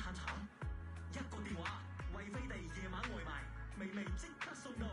嘆慘，一個電話，惠飛地夜晚外賣，微微即刻送到。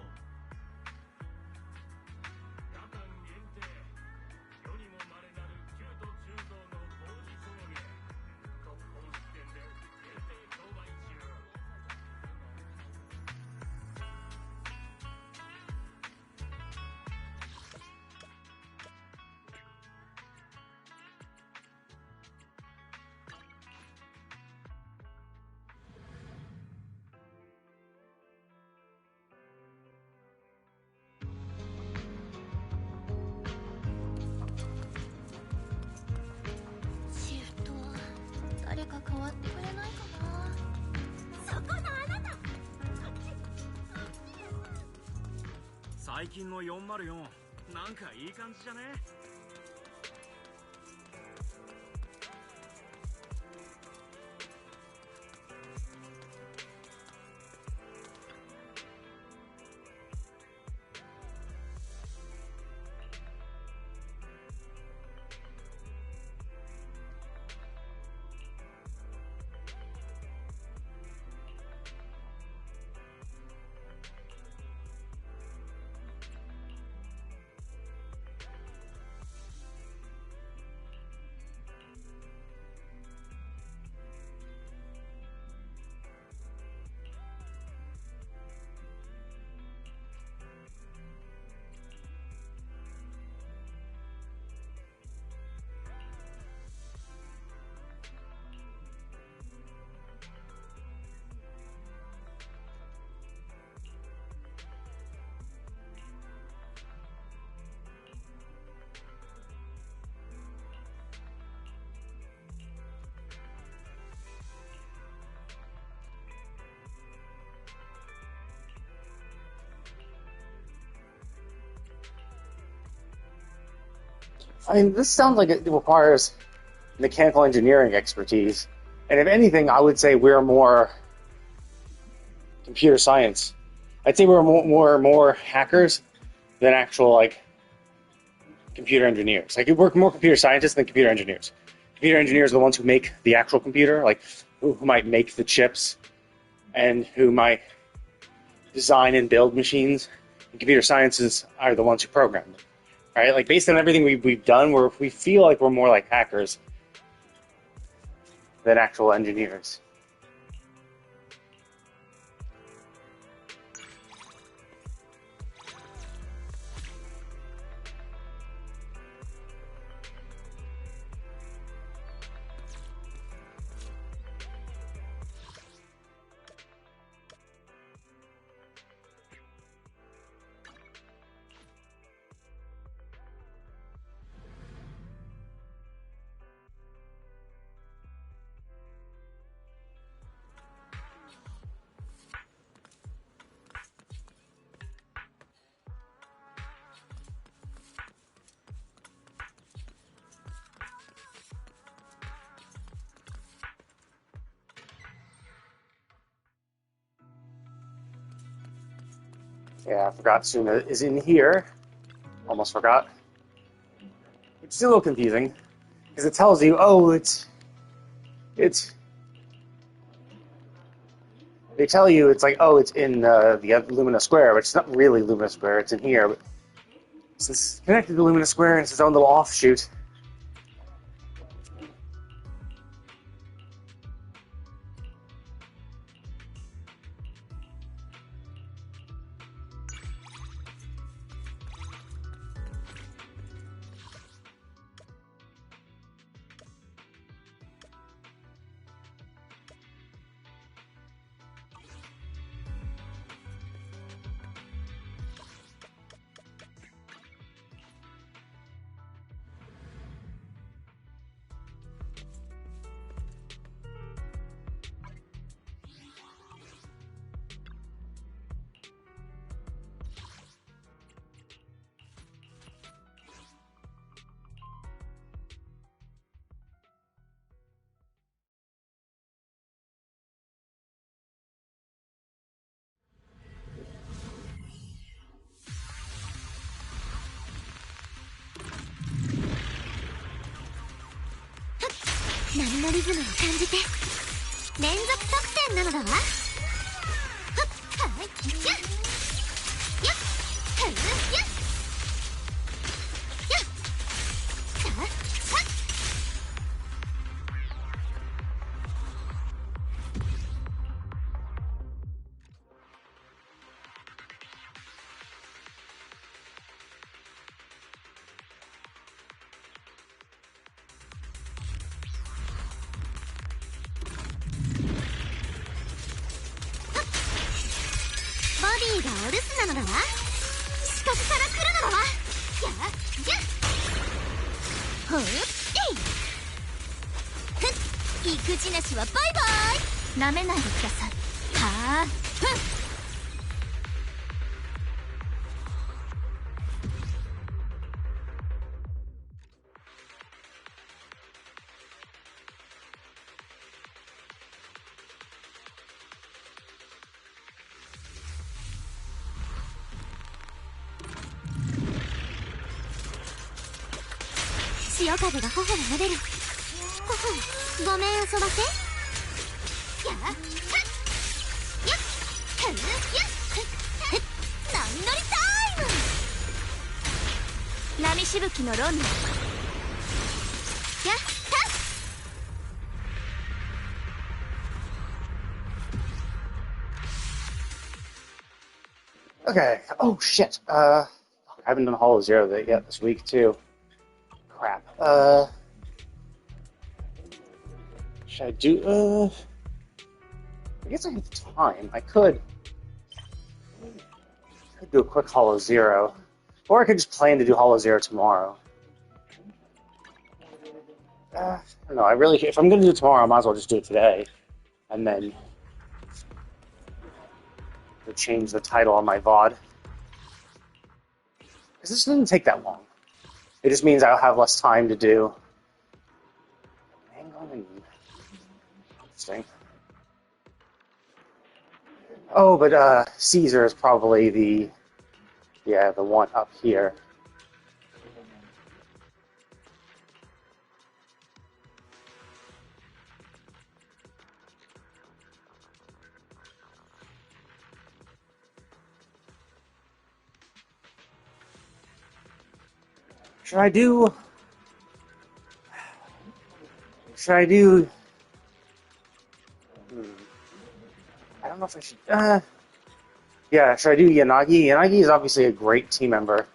最近の404なんかいい感じじゃね？I mean, this sounds like it requires mechanical engineering expertise. And if anything, I would say we're more computer science. I'd say we're more hackers than actual, like, computer engineers. Like, we're more computer scientists than computer engineers. Computer engineers are the ones who make the actual computer, like, who might make the chips and who might design and build machines. And computer sciences are the ones who program them. Right? Like, based on everything we've done, we feel like we're more like hackers than actual engineers. Yeah, I forgot Suna is in here. Almost forgot. It's a little confusing because it tells you, oh, they tell you it's like, oh, it's in the Lumina Square, but it's not really Lumina Square. It's in here. But since it's connected to Lumina Square and it's its own little offshoot. 連続得点なのだわ。はっはいやっやっふうやっやっささっボディがお留守なのだわ。視覚から来るのだわ。やっやっほっえいふっ育児なしはバイバイ。なめないでください。はあふん。潮風が頬を撫でる。ほほごめん遊ばせ。やっはっやっふうやっふっ波乗りタイム。波しぶきのロンナー。やっはっ Okay. Oh shit. I haven't done Hollow Zero yet this week too. Crap. Should I do? I guess I have time. I could do a quick Hollow Zero, or I could just plan to do Hollow Zero tomorrow. I don't know. If I'm gonna do it tomorrow, I might as well just do it today, and then change the title on my VOD. Because this doesn't take that long. It just means I'll have less time to do. Hang on. Interesting. Oh, but Caesar is probably the one up here. Should I do? I don't know if I should. Yeah, should I do Yanagi? Yanagi is obviously a great team member.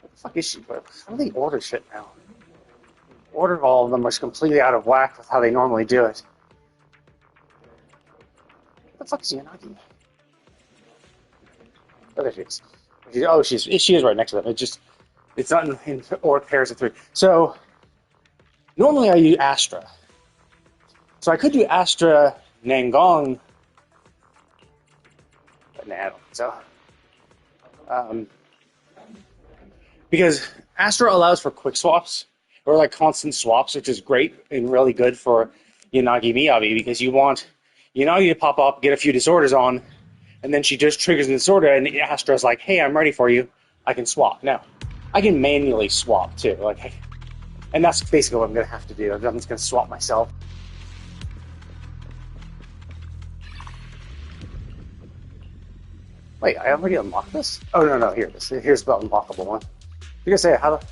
What the fuck is she? How do they order shit now? Order of all of them is completely out of whack with how they normally do it. What the fuck is Yanagi? Oh, there she is. Oh, she is right next to them. It's not in or pairs of three. So normally I use Astra. So I could do Astra Nangong, but nah, I don't think so. Because Astra allows for quick swaps or like constant swaps, which is great and really good for Yanagi Miyabi because you want Yanagi to pop up, get a few disorders on, and then she just triggers the disorder, and Astra's like, "Hey, I'm ready for you. I can swap now." I can manually swap too, and that's basically what I'm gonna have to do. I'm just gonna swap myself. Wait, I already unlocked this? Oh no, here it is. Here's the unlockable one. You're gonna say how the?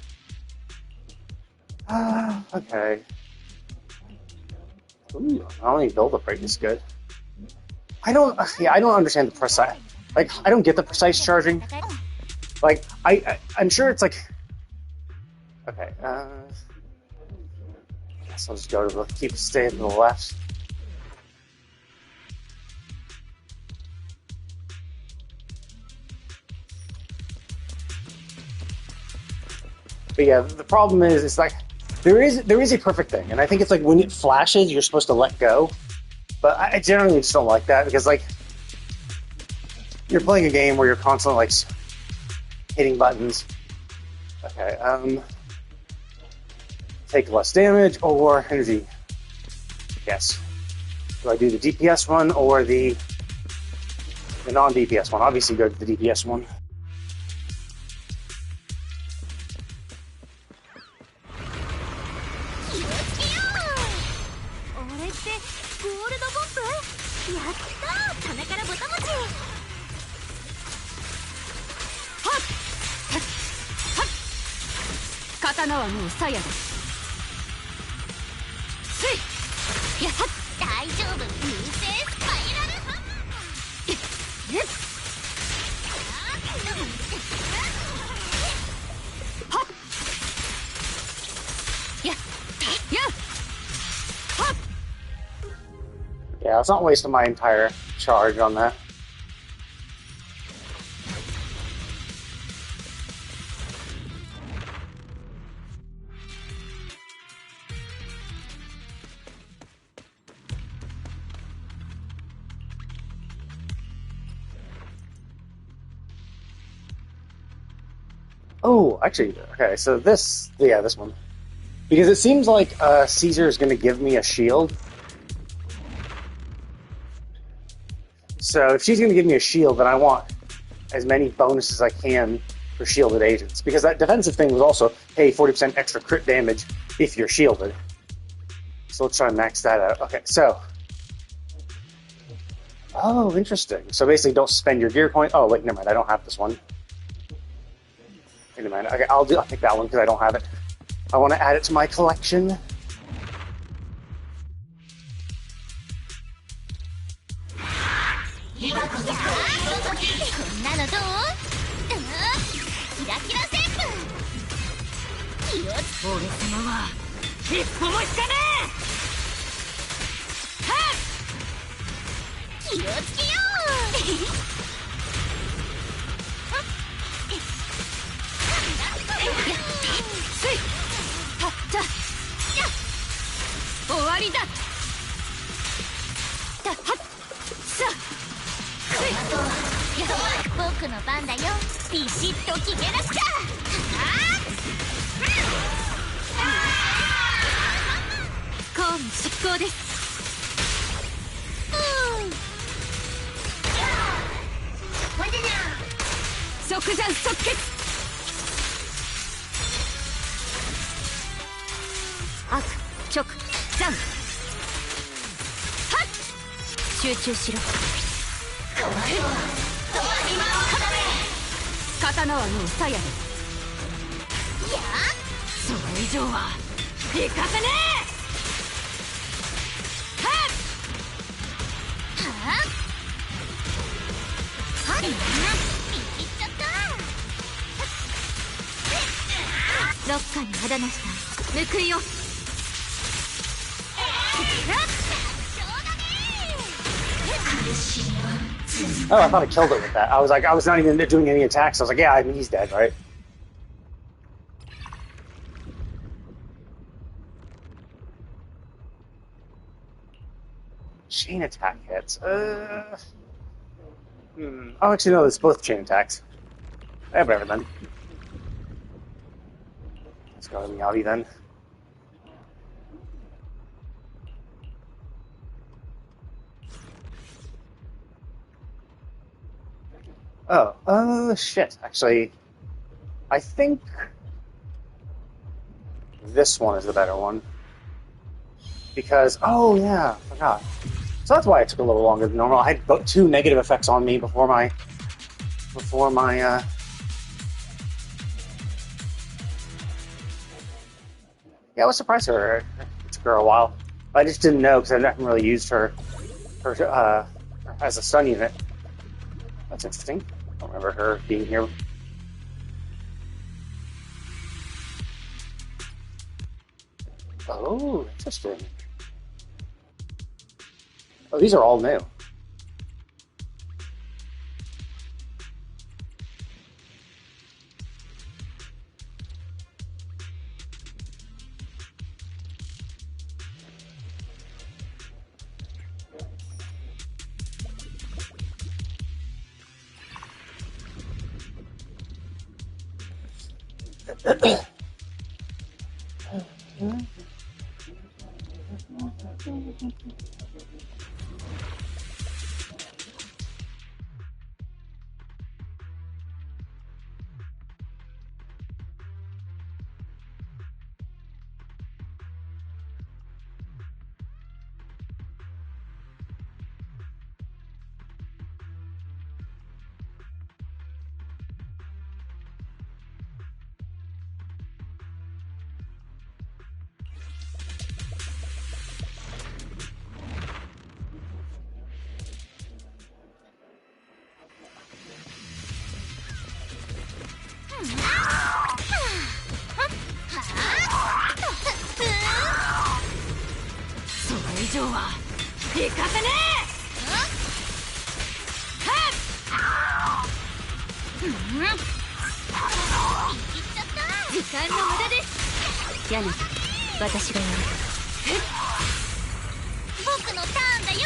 Okay. Ooh, not only build-up rate is good. I don't understand the precise. I don't get the precise charging. I'm sure it's like. Okay. I guess I'll just go to stay to the left. But yeah, the problem is, it's like there is a perfect thing, and I think it's like when it flashes, you're supposed to let go. But I generally just don't like that because you're playing a game where you're constantly hitting buttons. Okay, take less damage or energy. Yes. Do I do the DPS one or the non-DPS one? Obviously, go to the DPS one. やったー、棚からぼたもち。はっはっ、刀はもう鞘だ。すいやはっ、大丈夫、流星スパイラルハンマー。えっはっ、ややはっ。 Yeah, let's not waste my entire charge on that. Oh, actually, okay, so this one. Because it seems like Caesar is going to give me a shield. So if she's going to give me a shield, then I want as many bonuses as I can for shielded agents. Because that defensive thing was also, hey, 40% extra crit damage if you're shielded. So let's try and max that out. Okay, so... Oh, interesting. So basically, don't spend your gear point. Oh, wait, never mind. I don't have this one. Wait a minute. Okay, I'll pick that one because I don't have it. I want to add it to my collection. こんなのどう？キラキラ旋風。気をつ俺様は一歩も引かねえ。はっ、気をつけよう。すいはっちゃ終わりだ。はっさ僕の番だよ。ビシッと決めなくちゃ。公務執行です。即斬即決。悪直斬。はっ、集中しろ。刀はもう鞘です。いや、それ以上は行かせねえ。はっはっ、ビビっちゃった。ロッカーに肌なした報いを。Oh, I thought I killed it with that. I was not even doing any attacks. I was like, yeah, I mean, he's dead, right? Chain attack hits. Oh, actually, no, it's both chain attacks. Yeah, whatever then. Let's go to Miyavi then. Oh, shit. Actually, I think this one is the better one. Because, oh yeah, I forgot. So that's why it took a little longer than normal. I had about 2 negative effects on me before my, yeah, I was surprised her. It took her a while. I just didn't know because I haven't really used her as a stun unit. That's interesting. I don't remember her being here. Oh, interesting. Oh, these are all new. 情は行かせね言っちゃった。時間の無駄です。え。やな私がやる。僕のターンだよ。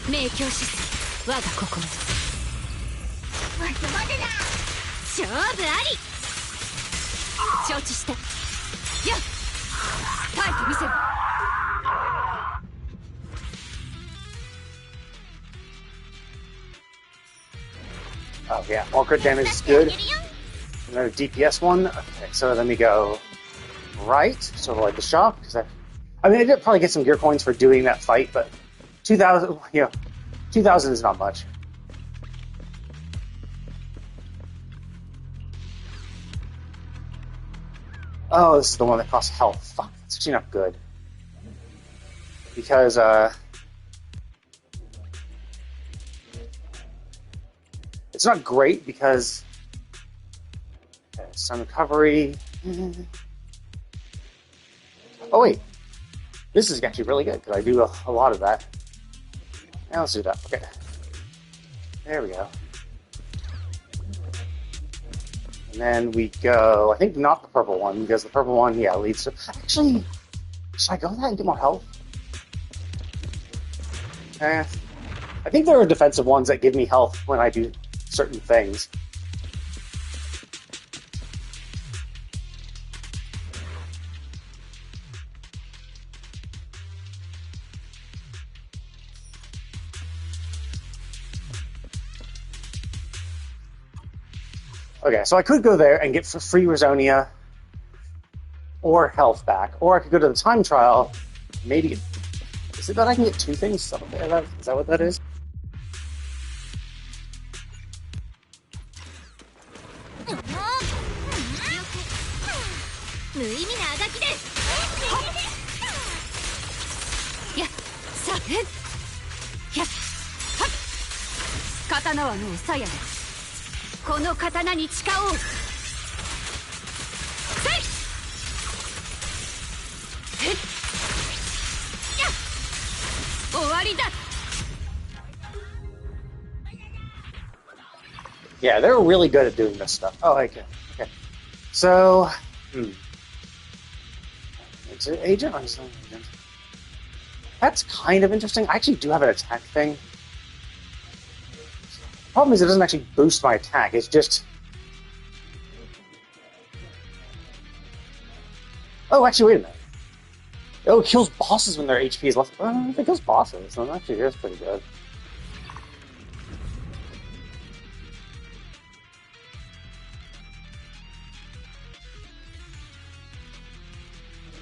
明鏡止水我が心。待て待てだ。勝負あり。承知した。やっ耐えてみせる。Oh yeah, all crit damage is good. Another DPS one. Okay, so then we go right, sort of like the shop. I mean, I did probably get some gear coins for doing that fight, but 2,000, 2,000 is not much. Oh, this is the one that costs health. Fuck, it's actually not good. Because, it's not great because... Okay, some recovery... Oh, wait. This is actually really good, because I do a lot of that. Now let's do that. Okay. There we go. And then we go... I think not the purple one, because the purple one, yeah, leads to... Actually, should I go that and get more health? I think there are defensive ones that give me health when I do certain things. Okay, so I could go there and get free Rizonia or health back, or I could go to the time trial, maybe... Is it that I can get two things? Is that what that is? 無意味なあがきです。やっさえやっはっ刀はもう鞘だ。この刀に誓おう。せいへっやっ終わりだ。 Yeah, they're really good at doing this stuff. Oh, okay. Okay. So, Is it agent? I'm still agent. That's kind of interesting. I actually do have an attack thing. Problem is, it doesn't actually boost my attack. It's just... Oh, actually, wait a minute. Oh, it kills bosses when their HP is less... Well, it kills bosses, so actually, that's pretty good.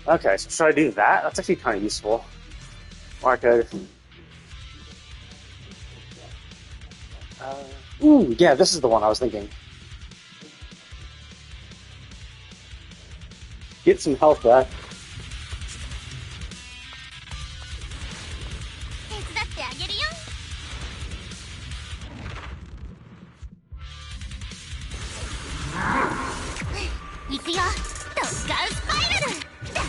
Okay, so should I do that? That's actually kind of useful. Or I could... ooh, yeah, this is the one I was thinking. Get some health back. 手伝ってあげるよ。行くよ。特艦スパイラル。だー。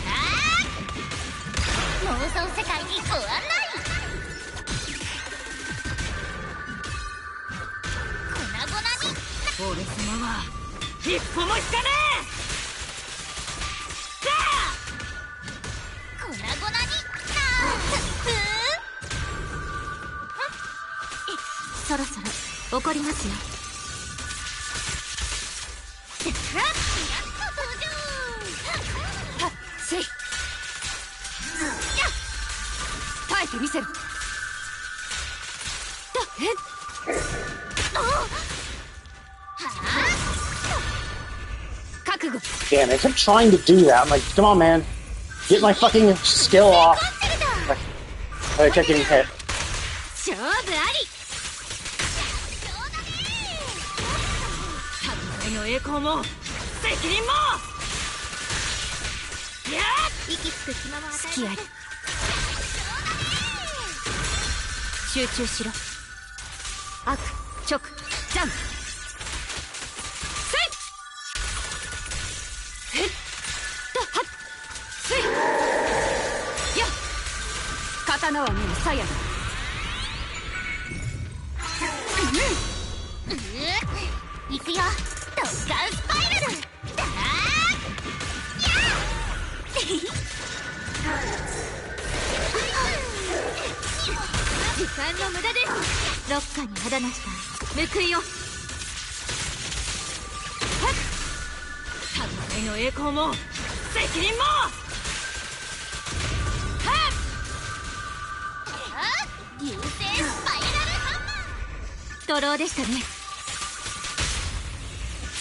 妄想世界にご案内。粉々に。俺様は一歩も引かねえ。粉々に。そろそろ怒りますよ。やっと登場。はっせい。やっ耐えてみせる。だえおはあ覚悟。 Damn, I kept trying to do that. I'm like, come on, man. Get my fucking skill off. I kept getting hit. 勝負あり。侍の栄光も責任も。やっ息つく暇も与え隙あり。集中しろ。悪直ジャンプ。せいへっだはっせいやっ刀はもう鞘だ。いくよ、ドッカンスパイラル。だーや時間の無駄です。ロッカにあだなした報いを。侍の栄光も責任も。流星スパイラルハンマー。ドローでしたね。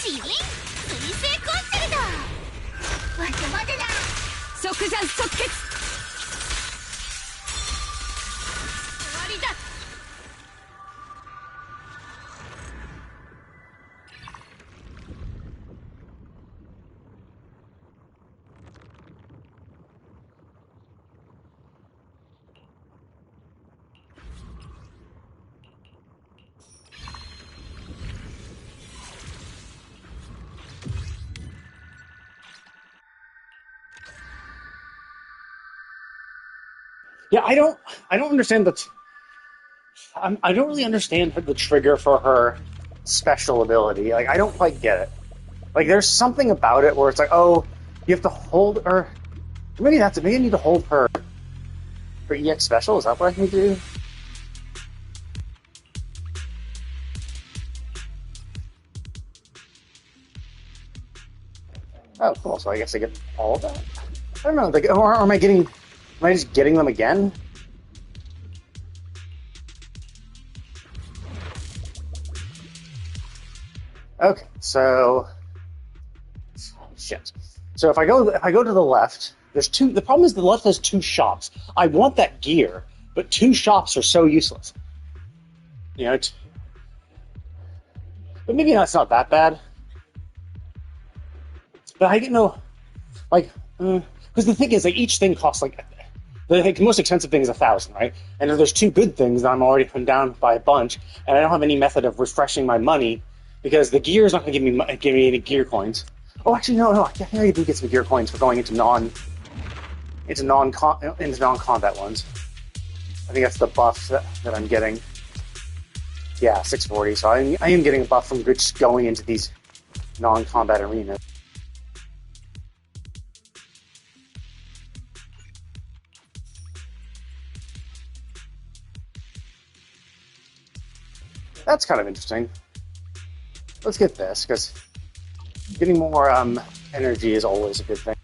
チリン水星コンチェルト。待て待てだ。即斬即決。終わりだ。Yeah, I don't understand I don't really understand the trigger for her special ability. Like, I don't quite get it. Like, there's something about it where it's like, oh, you have to hold her. Maybe that's it. Maybe I need to hold her EX special. Is that what I need to do? Oh, cool. So I guess I get all of that. I don't know. Like, or am I just getting them again? Okay, so shit. So if I go to the left, there's two. The problem is the left has two shops. I want that gear, but two shops are so useless. You know, but maybe that's not that bad. But I didn't know, like, because the thing is, like, each thing costs like the most expensive thing is 1,000, right? And if there's two good things, then I'm already putting down by a bunch, and I don't have any method of refreshing my money because the gear is not going to give me any gear coins. Oh, actually, no. I think I do get some gear coins for going into non-combat ones. I think that's the buff that I'm getting. Yeah, 640. So I am getting a buff from just going into these non-combat arenas. That's kind of interesting. Let's get this, because getting more energy is always a good thing.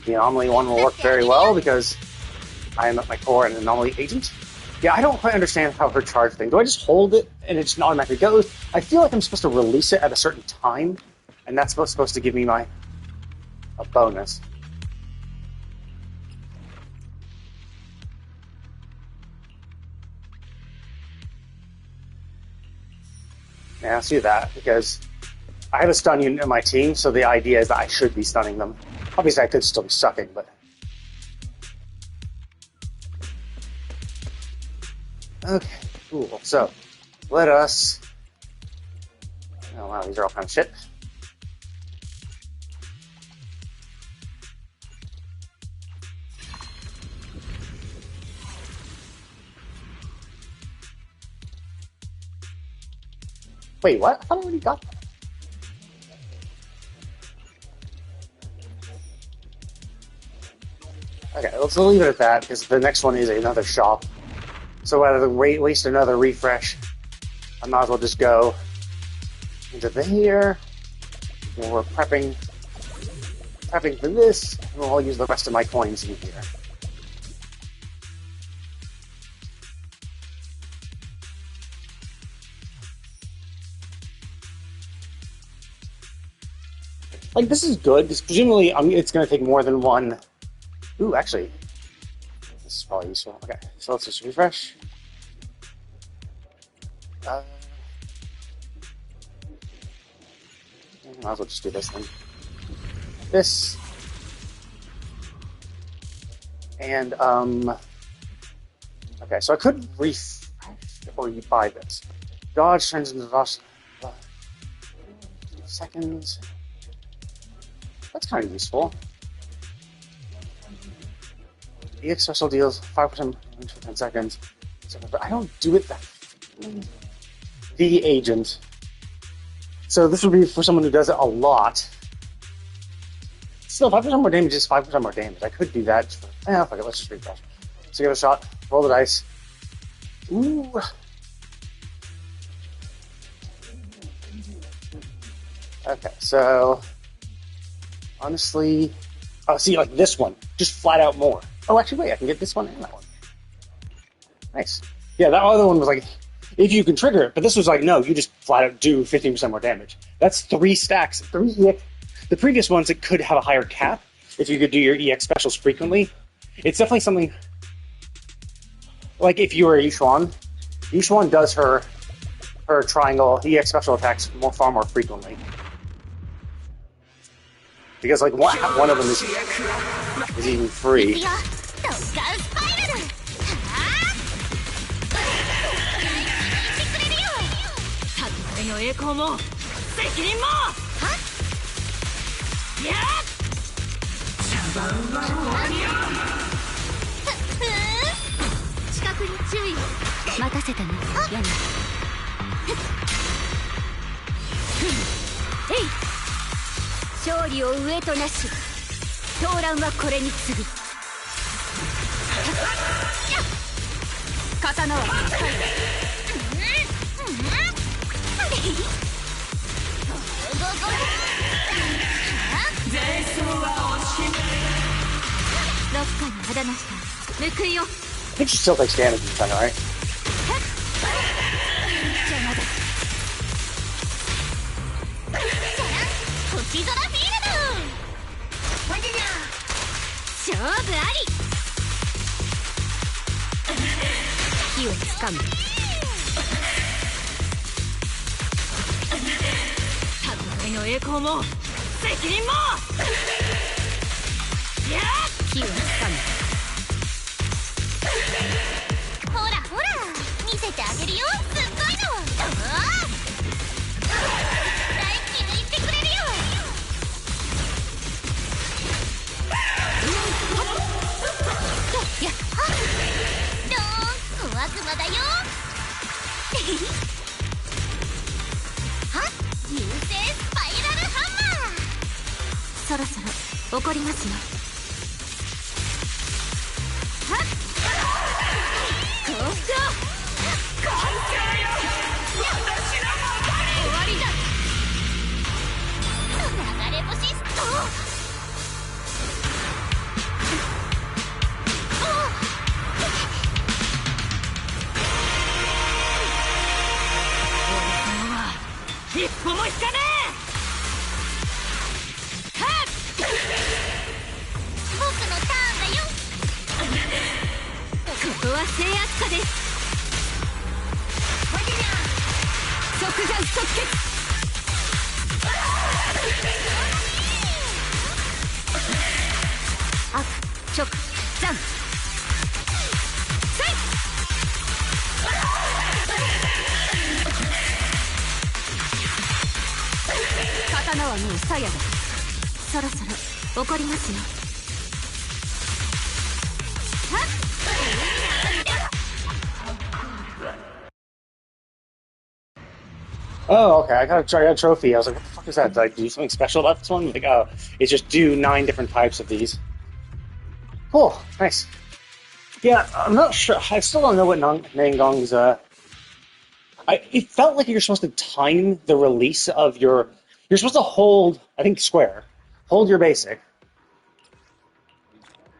The anomaly one will work very well because I am at my core an anomaly agent. Yeah, I don't quite understand how her charge thing. Do I just hold it and it just automatically goes? I feel like I'm supposed to release it at a certain time, and that's supposed to give me a bonus. Yeah, let's do that, because I have a stun unit in my team, so the idea is that I should be stunning them. Obviously, I could still be sucking, but... Okay, cool. So, let us... Oh, wow, these are all kind of shit. Wait, what? I thought I already got that. Okay, let's leave it at that, because the next one is another shop. So rather than waste another refresh, I might as well just go into here, where we're prepping for this, and I'll use the rest of my coins in here. Like, this is good, because presumably it's going to take more than one. Ooh, actually, this is probably useful. Okay, so let's just refresh. Might as well just do this then. This. And, okay, so I could refresh or you buy this. Dodge turns into dodge. Seconds. That's kind of useful. EX special deals 5% for 10 seconds. But I don't do it that. The agent. So this would be for someone who does it a lot. Still, 5% more damage is 5% more damage. I could do that. Fuck it, let's just refresh. So give it a shot. Roll the dice. Ooh. Okay, so honestly, see, like this one, just flat out more. Oh, actually, wait, I can get this one and that one. Nice. Yeah, that other one was like, if you can trigger it, but this was like, no, you just flat out do 15% more damage. That's 3 stacks. 3 EX. The previous ones, it could have a higher cap if you could do your EX specials frequently. It's definitely something, like if you were Yushuan does her triangle EX special attacks far more frequently. Because like one of them is even free.勝利を上となし、闘乱はこれに次ぐ。刀は使い。ロッカに肌なした報いよ。I think she still takes damage in the time, right? 星空フィールド勝負あり火をつかむ。戦いの栄光も責任も火をつかむ。ほらほら見せてあげるよ、すっごいの。大気抜いてくれるよ。やっドーン、小悪魔だよ。はっ、流星スパイラルハンマー。そろそろ怒りますよ。はっ、降伏を完成よ。終わりだ。流れ星スト一歩も引かねえ。はっ、僕のターンだよ。ここは制圧下です。即断即決。悪直残せい。刀はもう鞘だ。そろそろ怒りますよ。はっ、Oh, okay. I got a trophy. I was like, what the fuck is that? Did I do something special about this one? Like, oh, it's just do 9 different types of these. Cool. Nice. Yeah, I'm not sure. I still don't know what Nangong's, it felt like you're supposed to time the release of your... You're supposed to hold, I think, square. Hold your basic.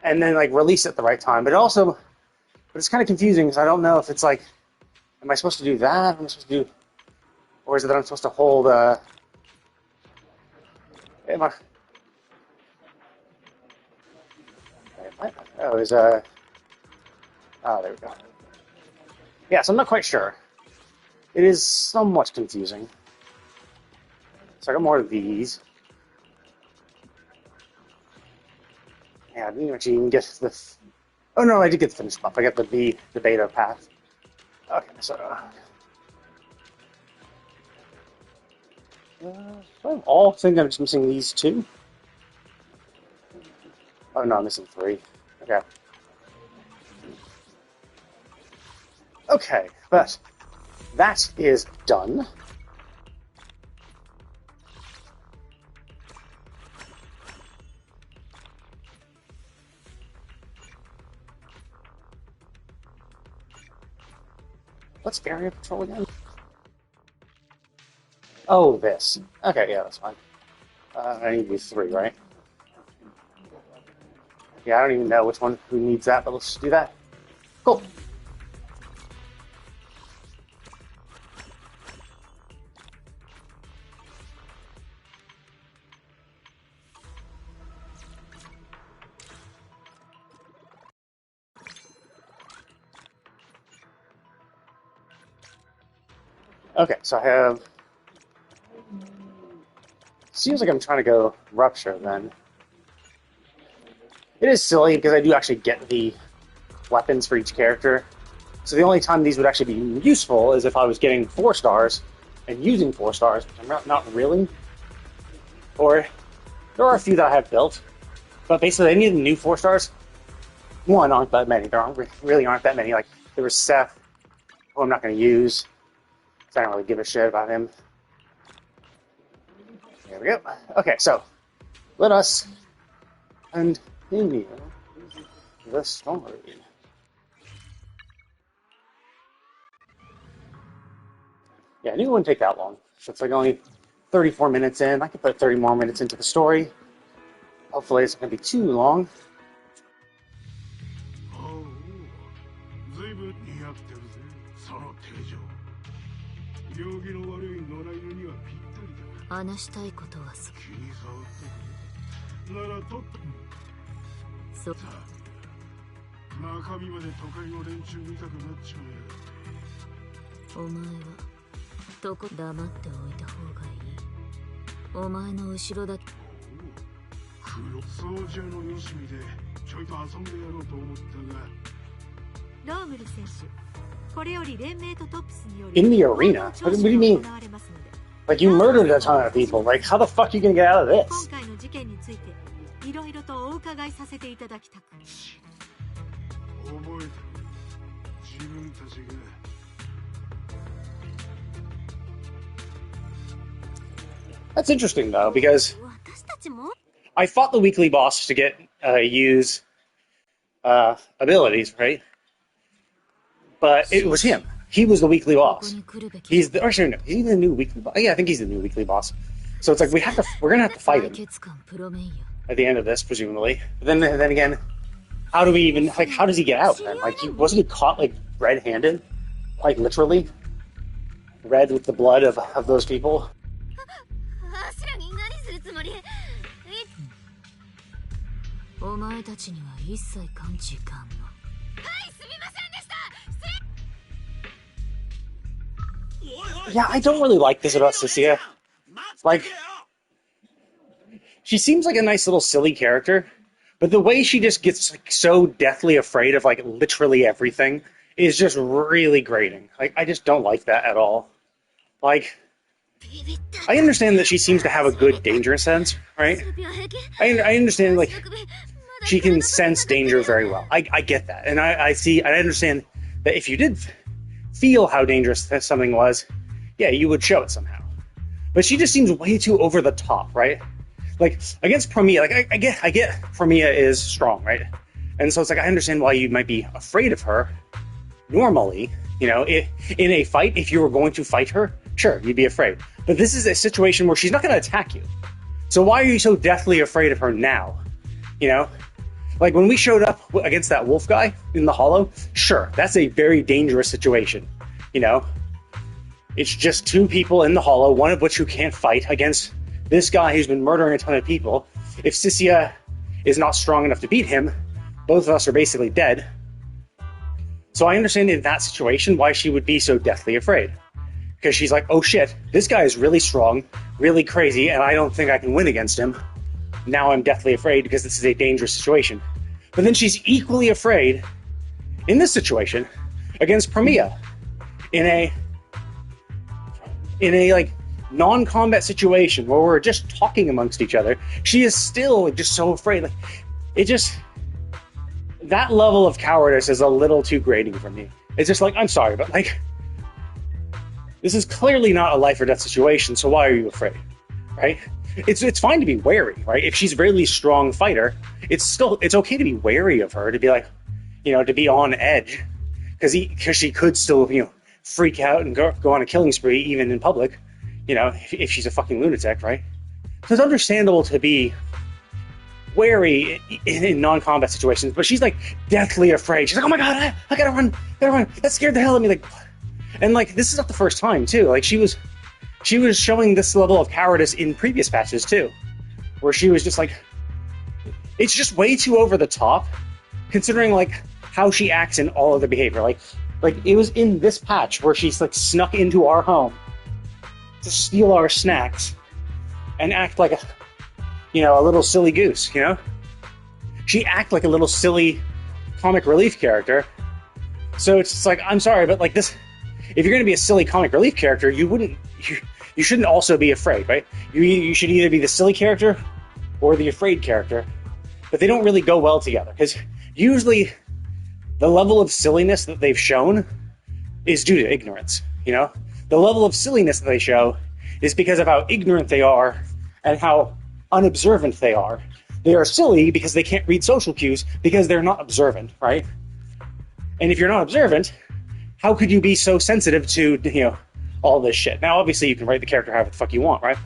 And then, like, release it at the right time. But also... But it's kind of confusing because I don't know if it's like... Am I supposed to do that? Am I supposed to do... Or is it that I'm supposed to hold, am I... What? Oh, is, Oh, there we go. Yeah, so I'm not quite sure. It is somewhat confusing. So I got more of these. Yeah, I didn't actually even get the... Oh, no, I did get the finished buff. I got the beta path. Okay, so... I all think I'm just missing these 2. Oh no, I'm missing 3. Okay. Okay, but that is done. What's area patrol again? Oh, this. Okay, yeah, that's fine. I need to do 3, right? Yeah, I don't even know which one who needs that, but let's just do that. Cool. Okay, so I have... Seems like I'm trying to go Rupture, then. It is silly, because I do actually get the weapons for each character. So the only time these would actually be useful is if I was getting 4 stars and using 4 stars, which I'm not really. Or, there are a few that I have built. But basically, any of the new 4 stars, one, aren't that many. There really aren't that many. Like, there was Seth, who I'm not going to use. So I don't really give a shit about him. There we go. Okay, so let us continue the story. Yeah, I knew it wouldn't take that long. So it's like only 34 minutes in. I could put 30 more minutes into the story. Hopefully it's not going to be too long. In the arena? What do you mean? Like, you murdered a ton of people. Like, how the fuck are you gonna get out of this? That's interesting, though, because I fought the weekly boss to get use abilities, right? But it was him. He was the weekly boss. He's the, or actually, no, he's the new weekly boss. Yeah, I think he's the new weekly boss. So it's like we're gonna have to fight him at the end of this, presumably. But then again, how do we even how does he get out? Then? Like, wasn't he caught like red-handed, like literally, red with the blood of those people? Yeah, I don't really like this about Cecilia. Like, she seems like a nice little silly character, but the way she just gets like, so deathly afraid of like literally everything is just really grating. Like, I just don't like that at all. Like, I understand that she seems to have a good danger sense, right? I understand, like, she can sense danger very well. I get that. And I understand that if you did feel how dangerous something was, yeah, you would show it somehow. But she just seems way too over the top, right? Like, against Premia, like, I get Premia is strong, right? And so it's like, I understand why you might be afraid of her normally, you know, in a fight. If you were going to fight her, sure, you'd be afraid. But this is a situation where she's not going to attack you. So why are you so deathly afraid of her now? You know? Like, when we showed up against that wolf guy in the hollow, sure, that's a very dangerous situation, you know? It's just two people in the hollow, one of which who can't fight, against this guy who's been murdering a ton of people. If Sissia is not strong enough to beat him, both of us are basically dead. So I understand in that situation why she would be so deathly afraid. Because she's like, oh shit, this guy is really strong, really crazy, and I don't think I can win against him. Now I'm deathly afraid because this is a dangerous situation. But then she's equally afraid in this situation against Premia in a like non-combat situation where we're just talking amongst each other. She is still just so afraid. Like, it just, that level of cowardice is a little too grating for me. It's just like, I'm sorry, but like, this is clearly not a life or death situation, so why are you afraid, right? It's fine to be wary, right? If she's a really strong fighter, it's okay to be wary of her, to be like, you know, to be on edge, because she could still, you know, freak out and go on a killing spree even in public, you know, if she's a fucking lunatic, right? So it's understandable to be wary in non-combat situations, but she's like deathly afraid. She's like, oh my god, I gotta run. That scared the hell out of me. Like, and like, this is not the first time too. Like, she was showing this level of cowardice in previous patches too, where she was just like, it's just way too over the top, considering like how she acts in all of the behavior. Like it was in this patch where she's like snuck into our home to steal our snacks and act like a little silly goose, you know? She act like a little silly comic relief character. So it's just like, I'm sorry, but like this, if you're going to be a silly comic relief character, you shouldn't also be afraid, right? You should either be the silly character or the afraid character, but they don't really go well together, because usually the level of silliness that they've shown is due to ignorance, you know? The level of silliness that they show is because of how ignorant they are and how unobservant they are. They are silly because they can't read social cues because they're not observant, right? And if you're not observant, how could you be so sensitive to, you know, all this shit? Now, obviously, you can write the character however the fuck you want, right?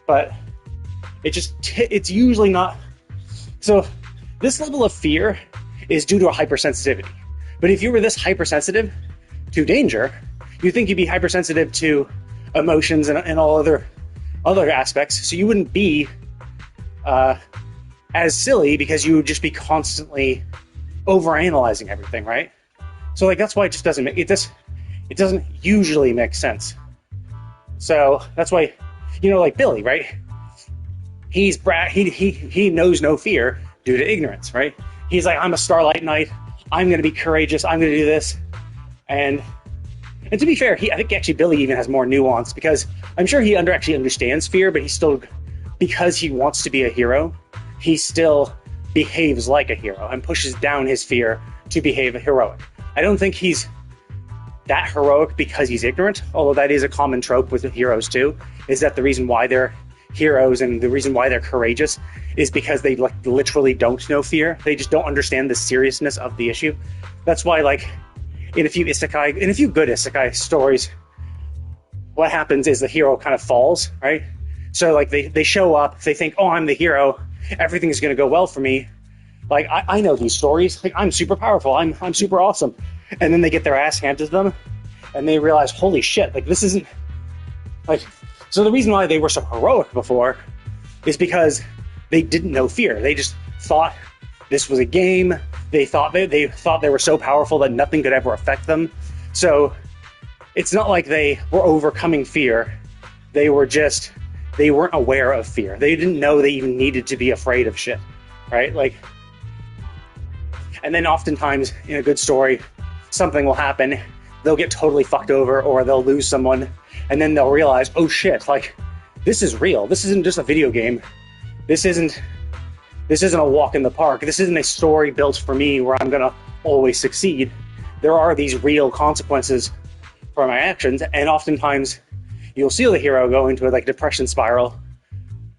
But it's usually not. So this level of fear is due to a hypersensitivity. But if you were this hypersensitive to danger, you think you'd be hypersensitive to emotions and all other aspects, so you wouldn't be as silly, because you would just be constantly overanalyzing everything, right? So like, that's why it just doesn't make it doesn't usually make sense. So that's why, you know, like Billy, right? He knows no fear due to ignorance, right? He's like, I'm a Starlight Knight, I'm going to be courageous, I'm going to do this. And to be fair, I think actually Billy even has more nuance, because I'm sure he actually understands fear, but he still, because he wants to be a hero, he still behaves like a hero and pushes down his fear to behave heroic. I don't think he's that heroic because he's ignorant, although that is a common trope with the heroes too, is that the reason why they're heroes and the reason why they're courageous is because they like literally don't know fear. They just don't understand the seriousness of the issue. That's why, like, in a few good isekai stories, what happens is the hero kind of falls, right? So like they show up, they think, oh, I'm the hero, everything's going to go well for me. Like, I know these stories, like, I'm super powerful, I'm super awesome. And then they get their ass handed to them, and they realize, holy shit, like, this isn't, like, so the reason why they were so heroic before is because they didn't know fear. They just thought this was a game. They thought they were so powerful that nothing could ever affect them. So it's not like they were overcoming fear. They weren't aware of fear. They didn't know they even needed to be afraid of shit, right? Like, and then oftentimes in a good story, something will happen. They'll get totally fucked over, or they'll lose someone, and then they'll realize, oh shit, like, this is real. This isn't just a video game. This isn't a walk in the park. This isn't a story built for me where I'm gonna always succeed. There are these real consequences for my actions, and oftentimes, you'll see the hero go into like a depression spiral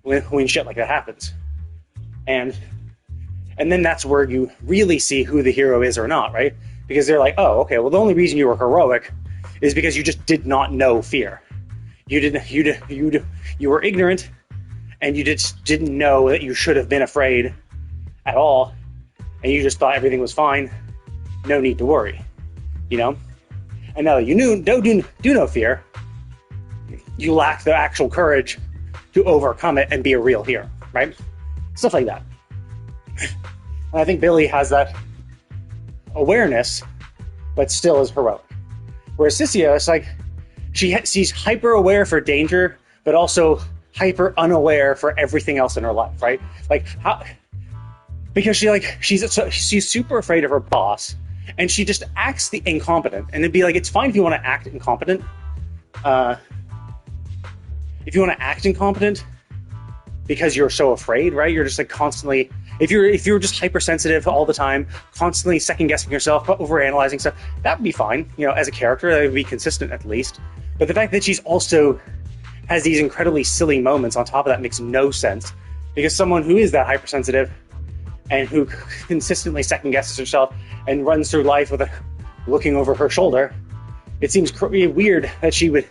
when shit like that happens. And then that's where you really see who the hero is or not, right? Because they're like, oh, okay, well, the only reason you were heroic is because you just did not know fear. You were ignorant, and you just didn't know that you should have been afraid at all, and you just thought everything was fine. No need to worry, you know? And now that you do know fear, you lack the actual courage to overcome it and be a real hero, right? Stuff like that. And I think Billy has that awareness, but still is heroic. Whereas Cynthia, it's like she's hyper aware for danger, but also hyper unaware for everything else in her life, right? Like how, because she's super afraid of her boss, and she just acts the incompetent. And it'd be like, it's fine if you want to act incompetent. If you want to act incompetent because you're so afraid, right? You're just like constantly. If you're just hypersensitive all the time, constantly second guessing yourself, overanalyzing stuff, that would be fine. You know, as a character, that would be consistent at least. But the fact that she's also has these incredibly silly moments on top of that makes no sense. Because someone who is that hypersensitive and who consistently second guesses herself and runs through life with looking over her shoulder, it seems weird that she would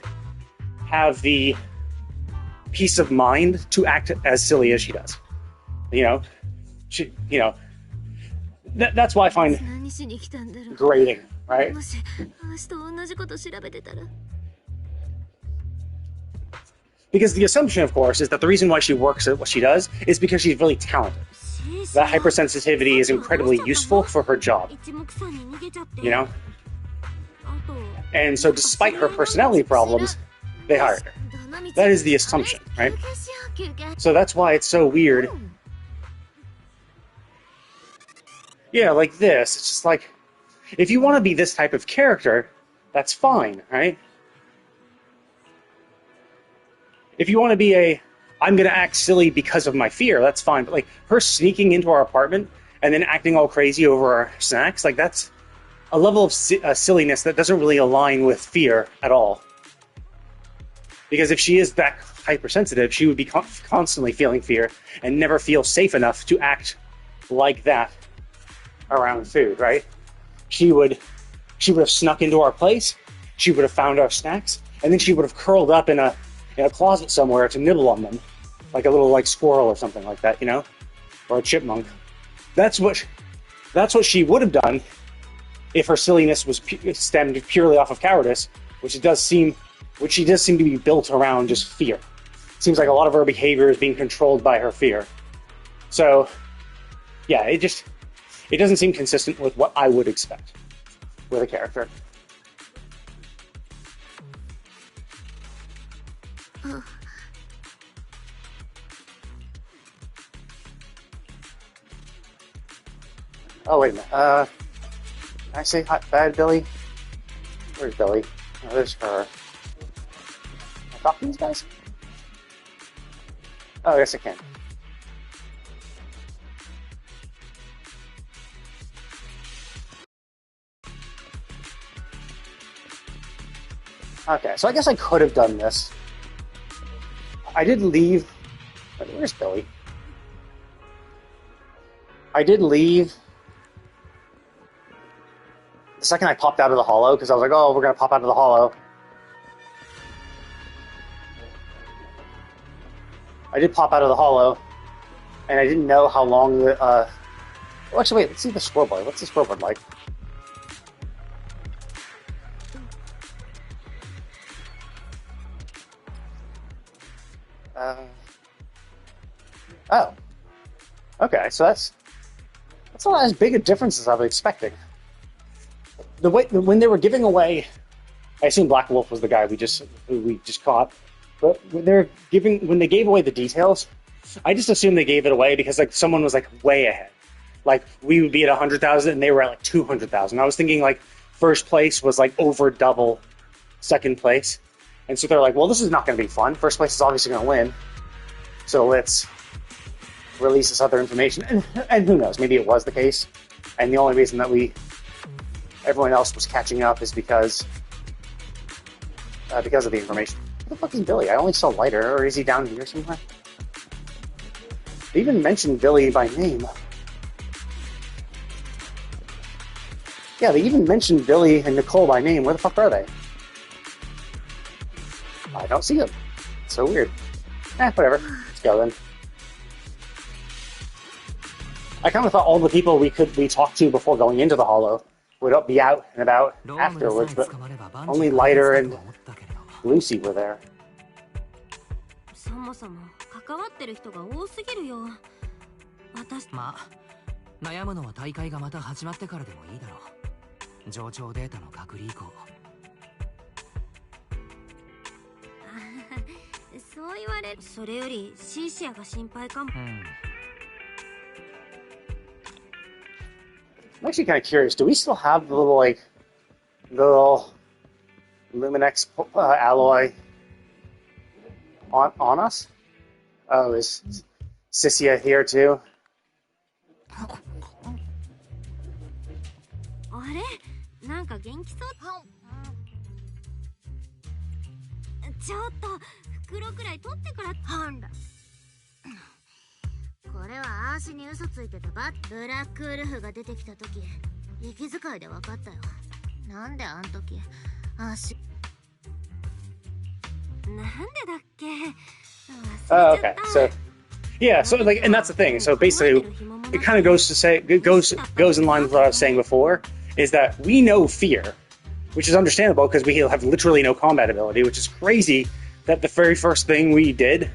have the peace of mind to act as silly as she does. You know? That's why I find grating, right? Because the assumption, of course, is that the reason why she works at what she does is because she's really talented. That hypersensitivity is incredibly useful for her job, you know? And so despite her personality problems, they hired her. That is the assumption, right? So that's why it's so weird. Yeah, like this. It's just like, if you want to be this type of character, that's fine, right? If you want to be I'm going to act silly because of my fear, that's fine. But like, her sneaking into our apartment and then acting all crazy over our snacks, like that's a level of silliness that doesn't really align with fear at all. Because if she is that hypersensitive, she would be constantly feeling fear and never feel safe enough to act like that around food, right? She would have snuck into our place, she would have found our snacks, and then she would have curled up in a closet somewhere to nibble on them, like a little squirrel or something like that, you know, or a chipmunk. That's what she would have done if her silliness was stemmed purely off of cowardice, which she does seem to be built around just fear. It seems like a lot of her behavior is being controlled by her fear. So, yeah, it doesn't seem consistent with what I would expect with a character. Oh, wait a minute. Can I say bad Billy? Where's Billy? Oh, there's her. Can I talk to these guys? Oh, yes, I can. Okay, so I guess I could have done this. I did leave... Where's Billy? I did leave the second I popped out of the hollow, because I was like, oh, we're going to pop out of the hollow. I did pop out of the hollow, and I didn't know how long the... Oh, actually, wait, let's see the scoreboard. What's the scoreboard like? Oh. Okay, so that's not as big a difference as I was expecting. When they were giving away, I assume Black Wolf was the guy who we just caught, but when they gave away the details, I just assumed they gave it away because someone was way ahead. We would be at 100,000 and they were at 200,000. I was thinking first place was over double second place. And so they're like, well, this is not going to be fun. First place is obviously going to win. So let's release this other information. And who knows, maybe it was the case. And the only reason that everyone else was catching up is because of the information. Where the fuck is Billy? I only saw Lighter, or is he down here somewhere? They even mentioned Billy by name. Yeah, they even mentioned Billy and Nicole by name. Where the fuck are they? I don't see them. It's so weird. Whatever. Let's go then. I kind of thought all the people we talked to before going into the Hollow would be out and about afterwards, but only Lighter and Lucy were there. そもそも関わってる人が多すぎるよ。私まあ悩むのは大会がまた始まってからでもいいだろう。上長データの隔離以降。そう言われる。それよりシーシアが心配かも。I'm actually kind of curious. Do we still have the little Luminex alloy on us? Oh, is Sissia here too? あれ？なんか元気そう。ちょっと袋くらい取ってから。なんだ。これはアーシに嘘ついてたブラックウルフが出てきた時、息遣いで分かったよ。なんであん時アーシなんでだっけ。Oh, okay. So, yeah. So, like, and that's the thing. So basically, it kind of goes in line with what I was saying before. Is that we know fear, which is understandable because we have literally no combat ability, which is crazy. That the very first thing we did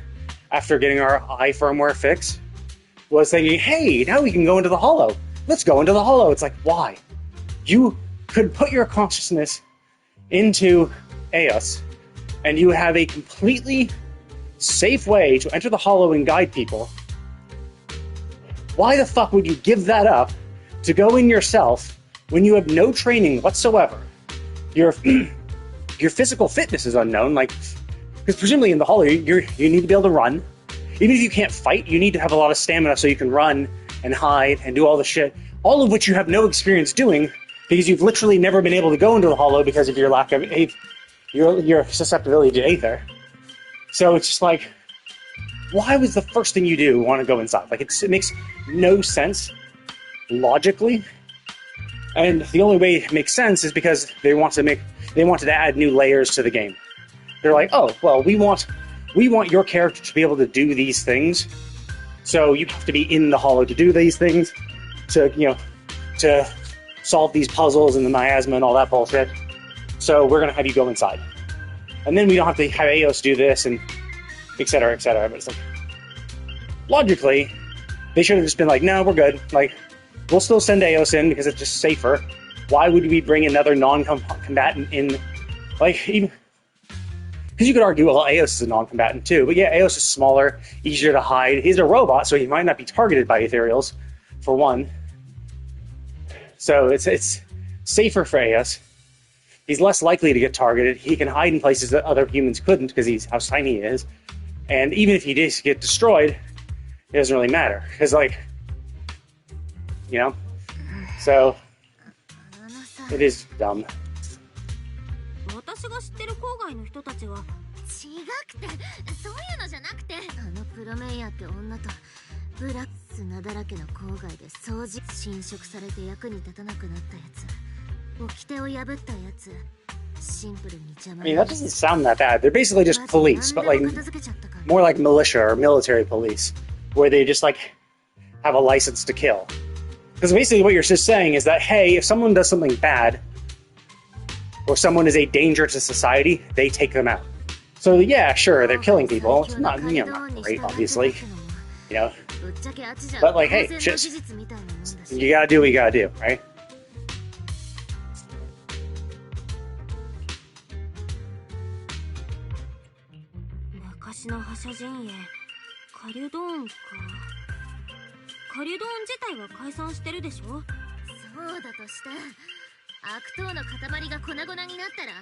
after getting our eye firmware fix was thinking, hey, now we can go into the Hollow. Let's go into the Hollow. It's like, why? You could put your consciousness into Eos, and you have a completely safe way to enter the Hollow and guide people. Why the fuck would you give that up to go in yourself when you have no training whatsoever? Your physical fitness is unknown, like, because presumably in the Hollow, you need to be able to run. Even if you can't fight, you need to have a lot of stamina so you can run and hide and do all the shit. All of which you have no experience doing because you've literally never been able to go into the Hollow because of your lack of your susceptibility to Aether. So it's just like, why was the first thing you do want to go inside? Like, it makes no sense logically. And the only way it makes sense is because they wanted to add new layers to the game. They're like, oh, well, we want your character to be able to do these things, so you have to be in the Hollow to do these things, to solve these puzzles and the miasma and all that bullshit. So we're gonna have you go inside, and then we don't have to have Eos do this and etc. etc. But it's like, logically, they should have just been like, no, we're good. Like, we'll still send Eos in because it's just safer. Why would we bring another non-combatant in? Like, even. Because you could argue, well, Eos is a non-combatant too, but yeah, Eos is smaller, easier to hide. He's a robot, so he might not be targeted by Ethereals, for one. So it's safer for Eos. He's less likely to get targeted. He can hide in places that other humans couldn't because he's how tiny he is. And even if he does get destroyed, it doesn't really matter. Because, like, you know? So, it is dumb. 私が知ってる郊外の人たちは違くて、そういうのじゃなくて、プロメイヤーって女とブラック砂だらけの郊外で掃除侵食されて役に立たなくなったやつ、掟を破ったやつ、シンプルに邪魔。 I mean, that doesn't sound that bad. They're basically just police, but like more like militia or military police, where they just like have a license to kill. Because basically what you're just saying is that, hey, if someone does something bad, or someone is a danger to society, they take them out. So yeah, sure, they're killing people. It's not, not great, obviously, But like, hey, just you gotta do what you gotta do, right? 昔の覇者陣営、カリュドーンか。カリュドーン自体は解散してるでしょ。そうだとして、悪党の塊が粉々になったら、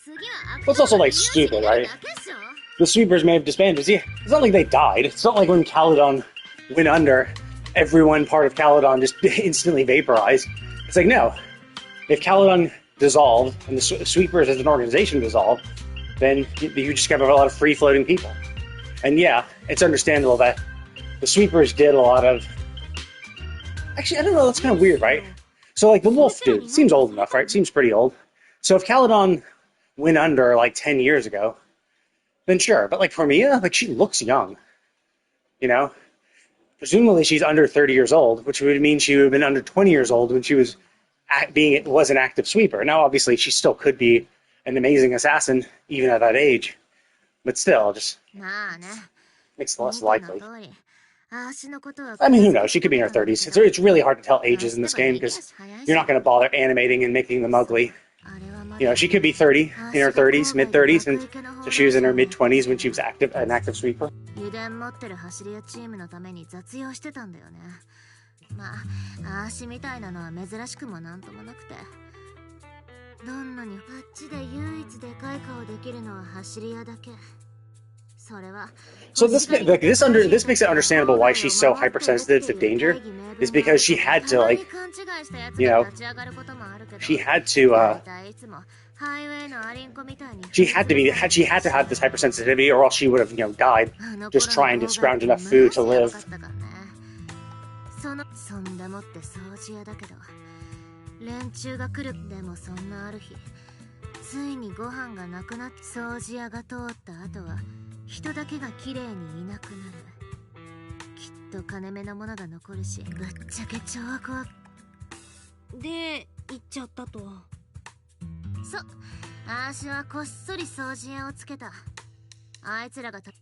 次は悪党 It's also like stupid, right? The sweepers may have disbanded. Yeah, it's not like they died. It's not like when Caledon went under, everyone part of Caledon just instantly vaporized. It's like, no. If Caledon dissolved and the sweepers as an organization dissolved, then you just have a lot of free-floating people. And yeah, it's understandable that the sweepers did a lot of... Actually, I don't know, that's kind of weird, right? So, like, the wolf dude seems old enough, right? Seems pretty old. So if Caledon went under, like, 10 years ago, then sure. But, like, Hermia, like, she looks young, you know? Presumably she's under 30 years old, which would mean she would have been under 20 years old when she was an active sweeper. Now, obviously, she still could be an amazing assassin, even at that age. But still, just makes it less likely. I mean, who knows? She could be in her 30s. It's really hard to tell ages in this game because you're not going to bother animating and making them ugly. You know, she could be 30, in her 30s, mid-30s, and so she was in her mid-20s when she was an active sweeper. 油田持ってる走り屋チームのために雑用してたんだよね。まあ、あーしみたいなのは珍しくもなんともなくて。どんなにあっちで唯一でかい顔できるのは走り屋だけ。So this makes it understandable why she's so hypersensitive to danger, is because she had to, like, you know, she had to have this hypersensitivity, or else she would have, you know, died just trying to scrounge enough food to live. 人だけが綺麗にいなくなる。きっと金目なものが残るし、ぶっちゃけ超怖で行っちゃったと。そう、あーしはこっそり掃除屋をつけた。あいつらがでも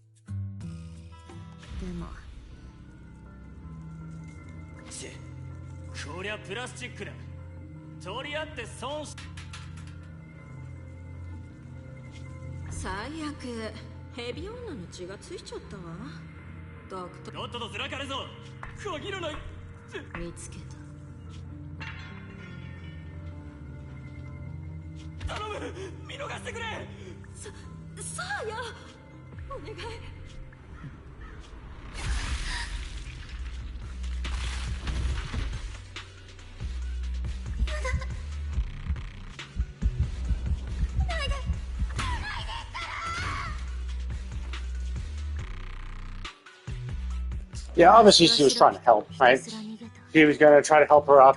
こりゃプラスチックだ。取り合って損し。最悪。 ヘビ女の血がついちゃったわ。ドクター。とっととずらかれぞ。限らない。見つけた。頼む。見逃してくれ。さあや。お願い。 Yeah, obviously she was trying to help, right? She was going to try to help her up.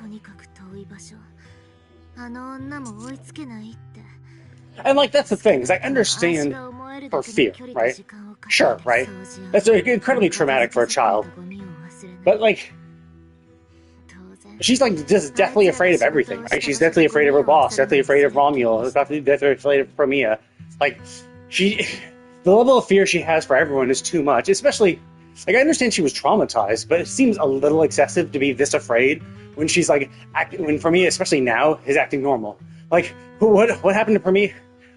And, like, that's the thing, is I understand her fear, right? Sure, right? That's incredibly traumatic for a child. But, like, she's, like, just deathly afraid of everything, right? She's deathly afraid of her boss, deathly afraid of Romulus, deathly afraid of Hermia. Like, the level of fear she has for everyone is too much, especially... Like, I understand she was traumatized, but it seems a little excessive to be this afraid when she's, like, when Hermia, especially now, is acting normal. Like, what happened to Hermia?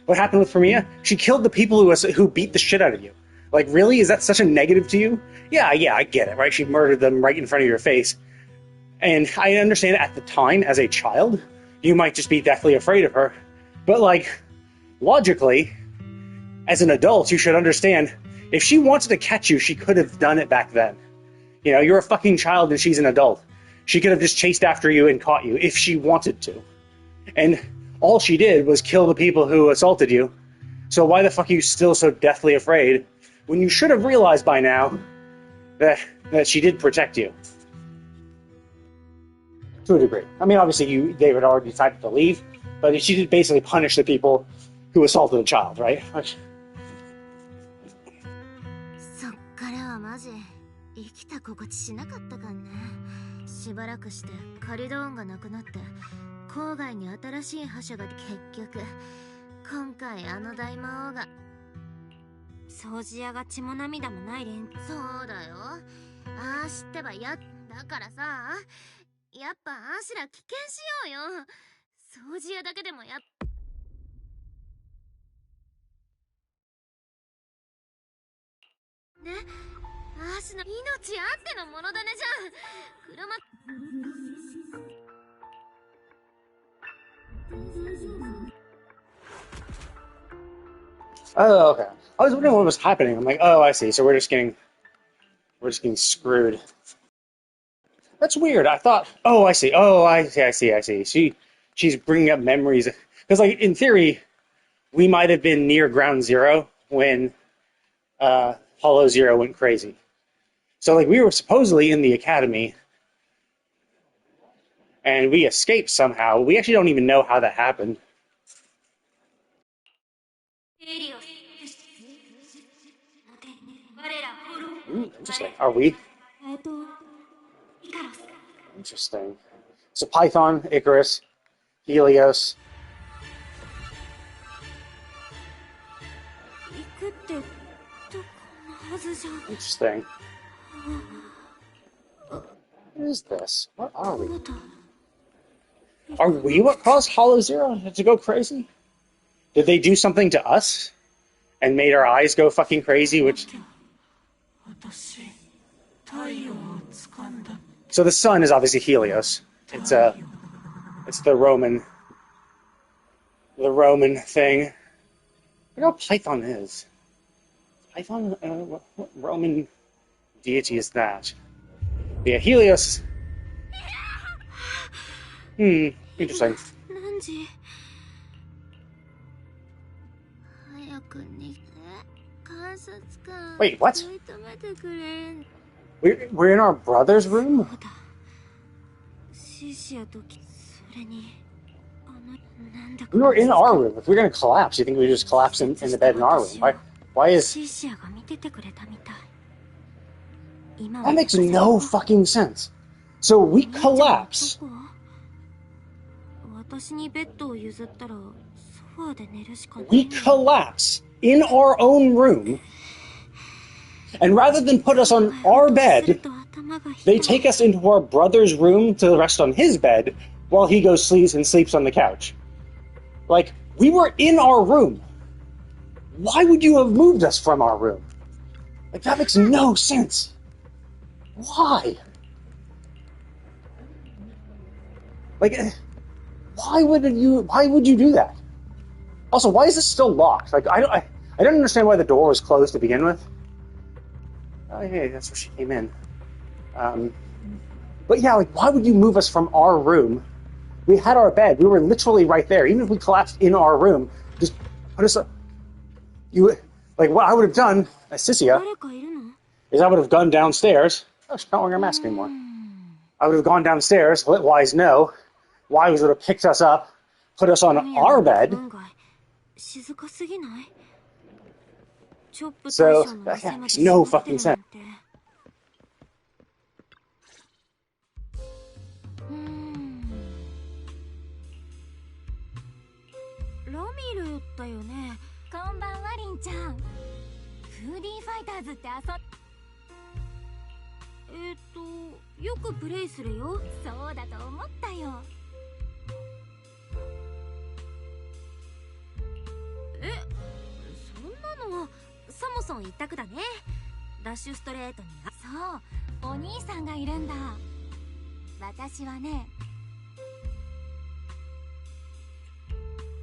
What happened with Hermia? She killed the people who beat the shit out of you. Like, really? Is that such a negative to you? Yeah, I get it, right? She murdered them right in front of your face. And I understand at the time, as a child, you might just be deathly afraid of her. But, like, logically, as an adult, you should understand... If she wanted to catch you, she could have done it back then. You know, you're a fucking child and she's an adult. She could have just chased after you and caught you if she wanted to. And all she did was kill the people who assaulted you. So why the fuck are you still so deathly afraid when you should have realized by now that she did protect you? To a degree. I mean, obviously they had already decided to leave, but she did basically punish the people who assaulted a child, right? マジ生きた心地しなかったかんね。しばらくしてカリドーンがなくなって郊外に新しい覇者が結局今回あの大魔王が掃除屋が血も涙もない連そうだよ。ああ知ってばやだからさやっぱあーしら危険しようよ。掃除屋だけでもやっね。 あーしの命あってのものだねじゃん。車 Oh, okay. I was wondering what was happening. I'm like, oh, I see. So we're just getting screwed. That's weird. I thought, oh, I see. Oh, I see. She's bringing up memories because, like, in theory, we might have been near ground zero when Hollow Zero went crazy. So, like, we were supposedly in the academy, and we escaped somehow. We actually don't even know how that happened. Interesting. Are we? Interesting. So Python, Icarus, Helios. 行くってどこのはずじゃ。 Interesting. What is this? What are we? Are we what caused Hollow Zero to go crazy? Did they do something to us and made our eyes go fucking crazy? Which. So the sun is obviously Helios. It's the Roman thing. I don't know what Python is. Python, what Roman deity is that? Yeah, Helios. Interesting. 何時？ Wait, what? We're in our brother's room? We were in our room. If we're gonna collapse, you think we just collapse in the bed in our room? Why is... That makes no fucking sense. So we collapse. We collapse in our own room, and rather than put us on our bed, they take us into our brother's room to rest on his bed while he goes sleeps on the couch. Like, we were in our room. Why would you have moved us from our room? Like, that makes no sense. Why? Like, why would you do that? Also, why is this still locked? Like, I don't understand why the door was closed to begin with. Oh, hey, that's where she came in. But yeah, like, why would you move us from our room? We had our bed. We were literally right there. Even if we collapsed in our room, just put us up. What I would have done, as Sissia, is I would have gone downstairs. Oh, she's not wearing her mask anymore. I would have gone downstairs, let Wise know. Wise would have picked us up, put us on our bed. So, that makes no fucking sense. Ramiru だよね。こんばんは、りんちゃん。フーディーファイターズってよくプレイするよ。そうだと思ったよ。そんなのはサモソン一択だね。ダッシュストレートに。そう、お兄さんがいるんだ。私はね。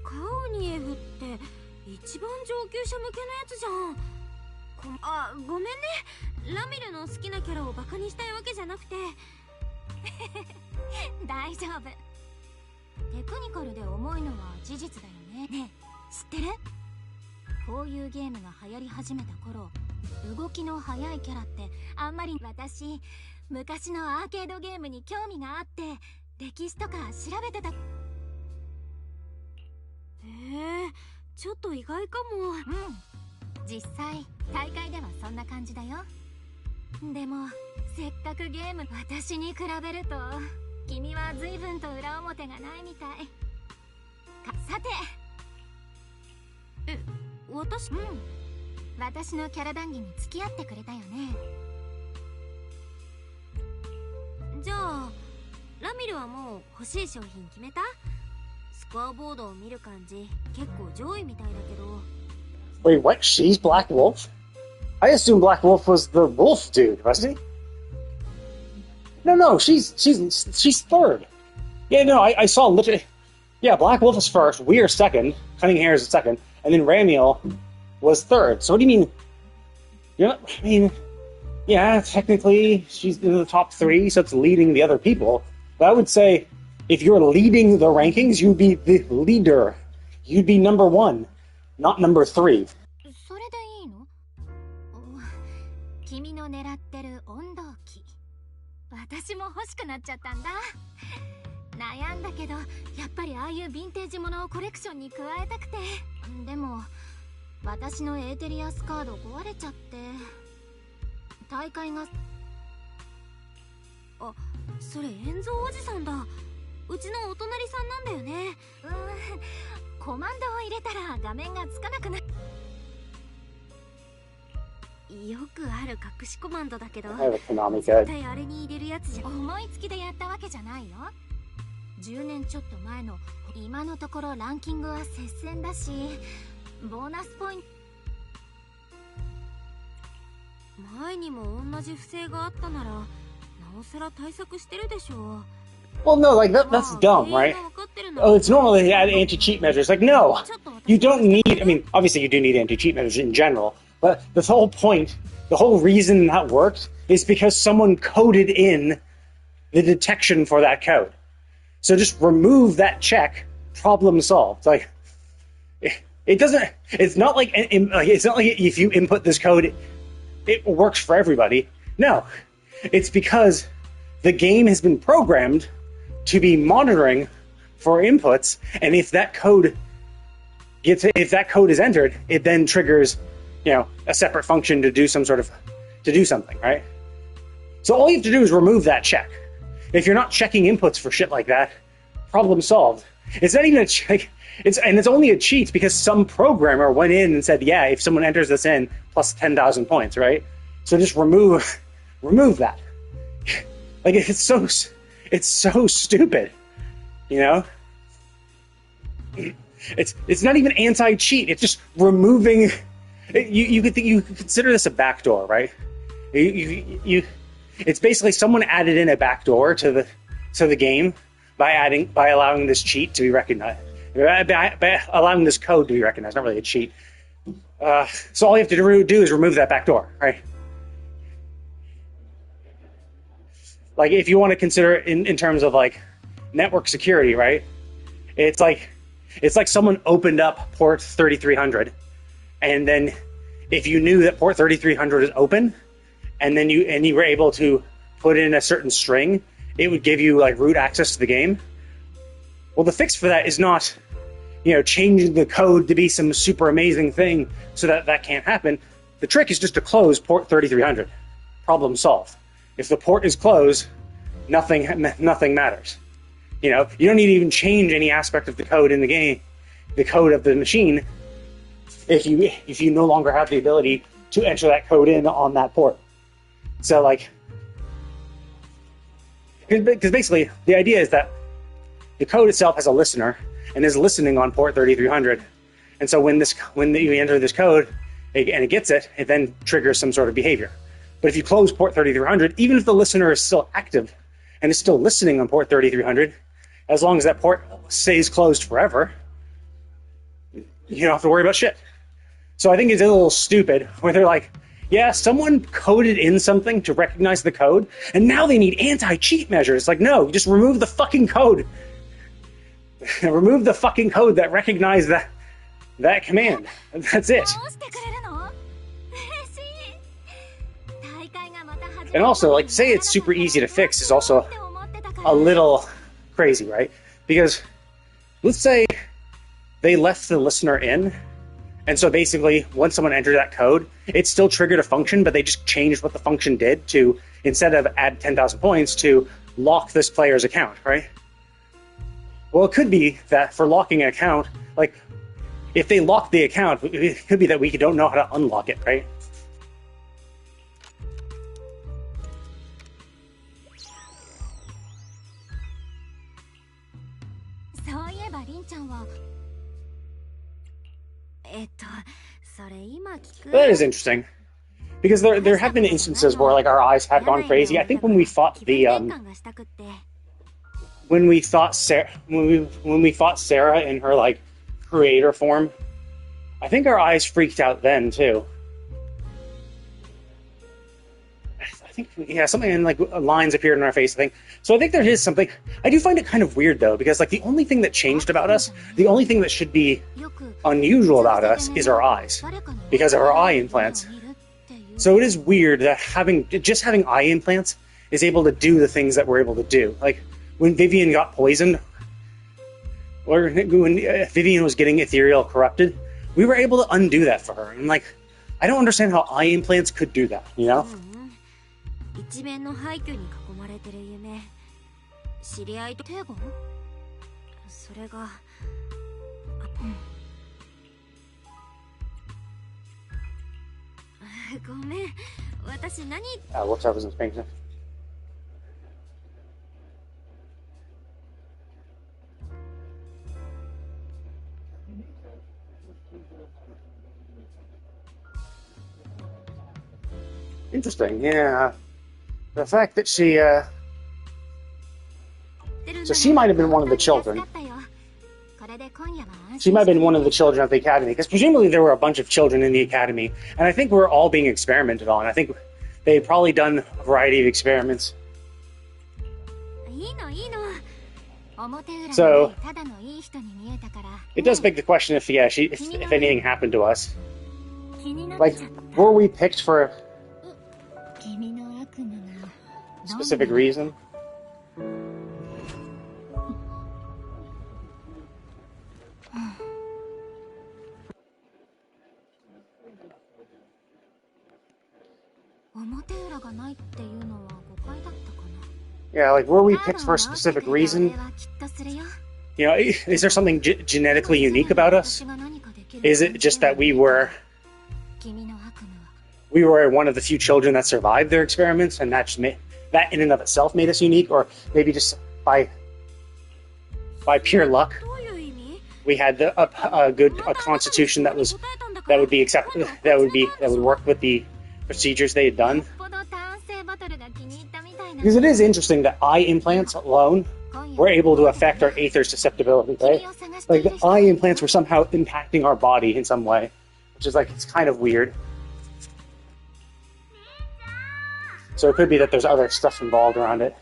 カオニエフって一番上級者向けのやつじゃん。ごめんね。ラミルの好きなキャラをバカにしたいわけじゃなくて。大丈夫。テクニカルで重いのは事実だよね。ねえ、知ってる？こういうゲームが流行り始めた頃、動きの速いキャラってあんまり。私、昔のアーケードゲームに興味があって歴史とか調べてた。ちょっと意外かも。実際大会ではそんな感じだよ。でもせっかくゲーム、私に比べると君は随分と裏表がないみたい。さて、私のキャラ談義に付き合ってくれたよね。じゃあラミルはもう欲しい商品決めた？スコアボードを見る感じ結構上位みたいだけど。Wait, what? She's Black Wolf? I assumed Black Wolf was the wolf dude, wasn't he? No, she's third. Yeah, no, I saw literally. Yeah, Black Wolf is first, we are second, Cunning Hair is second, and then Ramiel was third. So what do you mean? Yeah, technically she's in the top 3, so it's leading the other people. But I would say, if you're leading the rankings, you'd be the leader. You'd be number 1. not number 3. それでいいの？君の狙ってる温度器、私も欲しくなっちゃったんだ。悩んだけど、やっぱりああいうヴィンテージものをコレクションに加えたくて。でも私のエーテリアスカード壊れちゃって、大会が。あ、それ円蔵おじさんだ。うちのお隣さんなんだよね。コマンドを入れたら画面がつかなくなる。よくある隠しコマンドだけど、絶対あれに入れるやつじゃ。思いつきでやったわけじゃないよ。10年ちょっと前の。今のところランキングは接戦だし、ボーナスポイント。前にも同じ不正があったなら、なおさら対策してるでしょう。Well, no, like that's dumb, right? Oh, it's normal to add anti-cheat measures. Like, no, you don't need. I mean, obviously you do need anti-cheat measures in general, but the whole point, the whole reason that worked, is because someone coded in the detection for that code. So just remove that check. Problem solved. Like, it doesn't. It's not like it's not like if you input this code, it works for everybody. No, it's because the game has been programmed to be monitoring for inputs, and if that code is entered, it then triggers, a separate function to do something, right? So all you have to do is remove that check. If you're not checking inputs for shit like that, problem solved. It's not even a check. It's only a cheat because some programmer went in and said, yeah, if someone enters this in, plus 10,000 points, right? So just remove that. Like, it's so stupid, It's not even anti-cheat. It's just removing. You could consider this a backdoor, right? It's basically someone added in a backdoor to the game by allowing this cheat to be recognized, by allowing this code to be recognized. Not really a cheat. So all you have to do is remove that backdoor, right? Like, if you want to consider it in terms of like network security, right? It's like someone opened up port 3300, and then if you knew that port 3300 is open, and then you were able to put in a certain string, it would give you like root access to the game. Well, the fix for that is not, changing the code to be some super amazing thing so that can't happen. The trick is just to close port 3300. Problem solved. If the port is closed, nothing matters. You don't need to even change any aspect of the code in the game, the code of the machine, if you no longer have the ability to enter that code in on that port. So, like, because basically the idea is that the code itself has a listener and is listening on port 3300, and so when you enter this code and it gets it, it then triggers some sort of behavior. But if you close port 3300, even if the listener is still active and is still listening on port 3300, as long as that port stays closed forever, you don't have to worry about shit. So I think it's a little stupid where they're like, yeah, someone coded in something to recognize the code, and now they need anti-cheat measures. Like, no, just remove the fucking code. Remove the fucking code that recognized that command. That's it. And also, like, say it's super easy to fix is also a little crazy, right? Because let's say they left the listener in, and so basically, once someone entered that code, it still triggered a function, but they just changed what the function did to, instead of add 10,000 points, to lock this player's account, right? Well, it could be that for locking an account, like, if they lock the account, it could be that we don't know how to unlock it, right? That is interesting, because there have been instances where like our eyes have gone crazy. I think when we fought Sarah in her like creator form, I think our eyes freaked out then too. I think, yeah, something in like lines appeared in our face, I think. So I think there is something. I do find it kind of weird though, because like the only thing that changed about us, the only thing that should be unusual about us is our eyes, because of our eye implants. So it is weird that just having eye implants is able to do the things that we're able to do. Like when Vivian got poisoned, or when Vivian was getting ethereal corrupted, we were able to undo that for her. And like, I don't understand how eye implants could do that, you know? 一面の廃墟に囲まれてる夢、知り合いと帝語？それが、ごめん、私何Whoops, I wasn't paying attention. Interesting, yeah. The fact that she, So she might have been one of the children. She might have been one of the children of the academy, because presumably there were a bunch of children in the academy, and I think we're all being experimented on. I think they've probably done a variety of experiments. So it does beg the question if anything happened to us. Like, were we picked for a specific reason? Yeah, like, were we picked for a specific reason? You know, is there something genetically unique about us? Is it just that we were one of the few children that survived their experiments, and that in and of itself made us unique? Or maybe just by pure luck, we had a constitution that would work with the procedures they had done. Because it is interesting that eye implants alone were able to affect our aether's susceptibility, right? Like, the eye implants were somehow impacting our body in some way, which is like, it's kind of weird. So it could be that there's other stuff involved around it.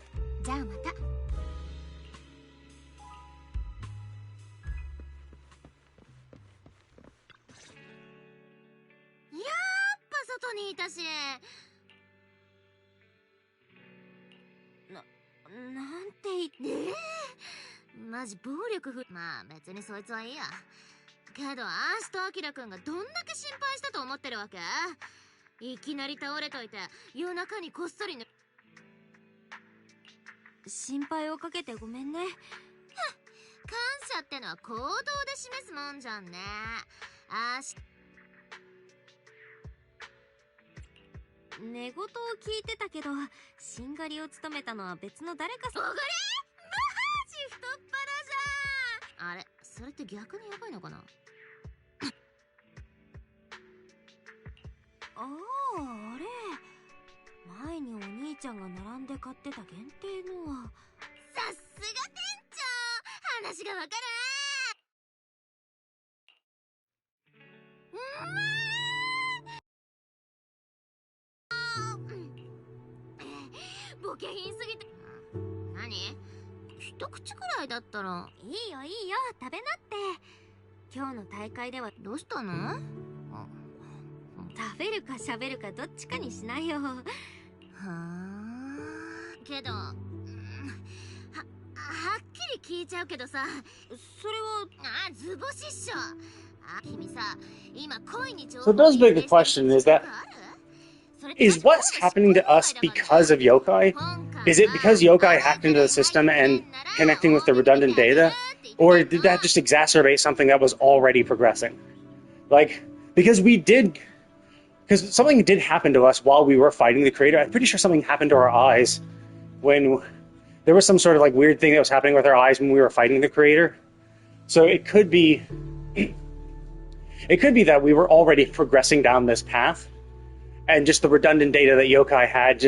So it does beg the question, is what's happening to us because of yokai? Is it because yokai hacked into the system and connecting with the redundant data? Or did that just exacerbate something that was already progressing? Like, because something did happen to us while we were fighting the creator. I'm pretty sure something happened to our eyes when there was some sort of like weird thing that was happening with our eyes when we were fighting the creator. So it could be that we were already progressing down this path, and just the redundant data that yokai had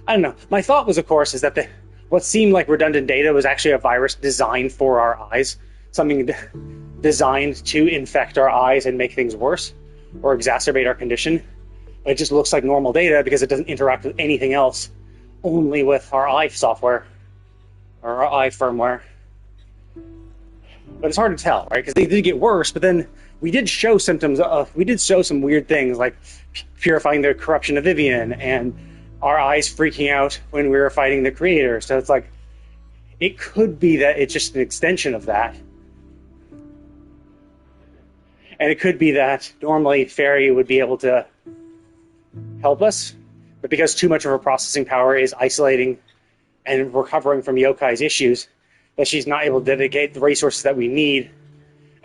I don't know. My thought was, of course, is that what seemed like redundant data was actually a virus designed for our eyes. Something designed to infect our eyes and make things worse, or exacerbate our condition. But it just looks like normal data because it doesn't interact with anything else, only with our eye software, or our eye firmware. But it's hard to tell, right? Because they did get worse, but then we did show symptoms of, we did show some weird things like purifying the corruption of Vivian and our eyes freaking out when we were fighting the creator. So it's like, it could be that it's just an extension of that. And it could be that normally Fairy would be able to help us, but because too much of her processing power is isolating and recovering from Yokai's issues, that she's not able to dedicate the resources that we need,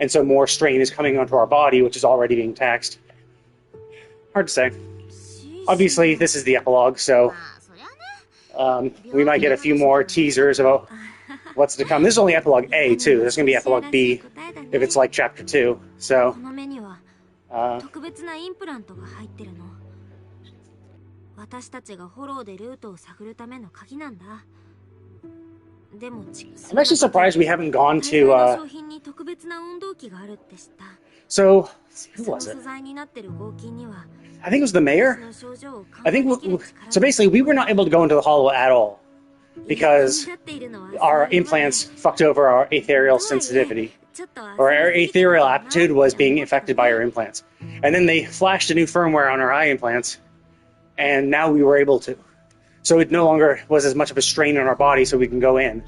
and so more strain is coming onto our body, which is already being taxed. Hard to say. Obviously, this is the epilogue, so we might get a few more teasers about what's to come. This is only epilogue A, too. There's going to be epilogue B if it's like chapter 2. So, この目には特別なインプラントが入ってるの。私たちがフォローでルートを探るための鍵なんだ。でも I'm actually surprised we haven't gone to, 商品に特別な温動機があるって知った。 so, who その was it? 素材になってる合金には I think it was the mayor? その症状を I think, 緩和できる力 so basically we were not able to go into the hollow at all because 役に立っているのは our implants fucked over our ethereal sensitivity. ちょっと Or our ethereal aptitude was being affected by our implants. And then they flashed a new firmware on our eye implants, and now we were able to. So it no longer was as much of a strain on our body, so we can go in.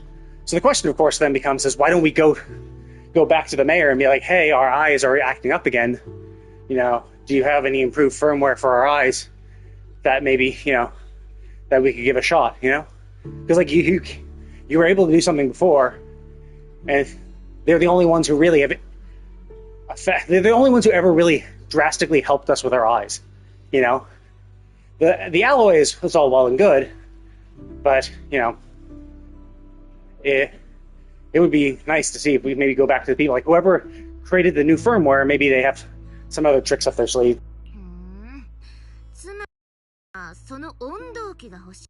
So the question, of course, then becomes is why don't we go back to the mayor and be like, hey, our eyes are acting up again. You know, do you have any improved firmware for our eyes that maybe, you know, that we could give a shot, you know? Because like you were able to do something before, and they're the only ones who really have they're the only ones who ever really drastically helped us with our eyes, you know? The alloy is all well and good, but, you know, it would be nice to see if we maybe go back to the people, like whoever created the new firmware, maybe they have some other tricks up their sleeve. つまりその温動機が欲しい。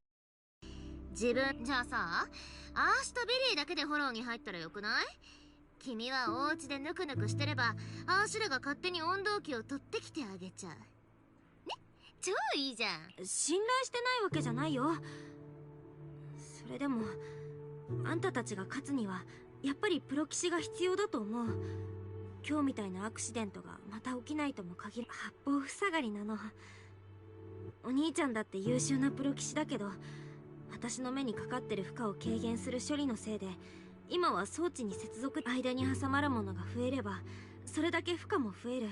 自分じゃあさ、アーシュとビリーだけでフォローに入ったらよくない？君はお家でぬくぬくしてれば、アーシュらが勝手に温動機を取ってきてあげちゃう。ね、超いいじゃん。信頼してないわけじゃないよ。それでもあんたたちが勝つにはやっぱりプロ棋士が必要だと思う。今日みたいなアクシデントがまた起きないとも限る。八方塞がりなの。お兄ちゃんだって優秀なプロ棋士だけど、私の目にかかってる負荷を軽減する処理のせいで今は装置に接続間に挟まるものが増えればそれだけ負荷も増える。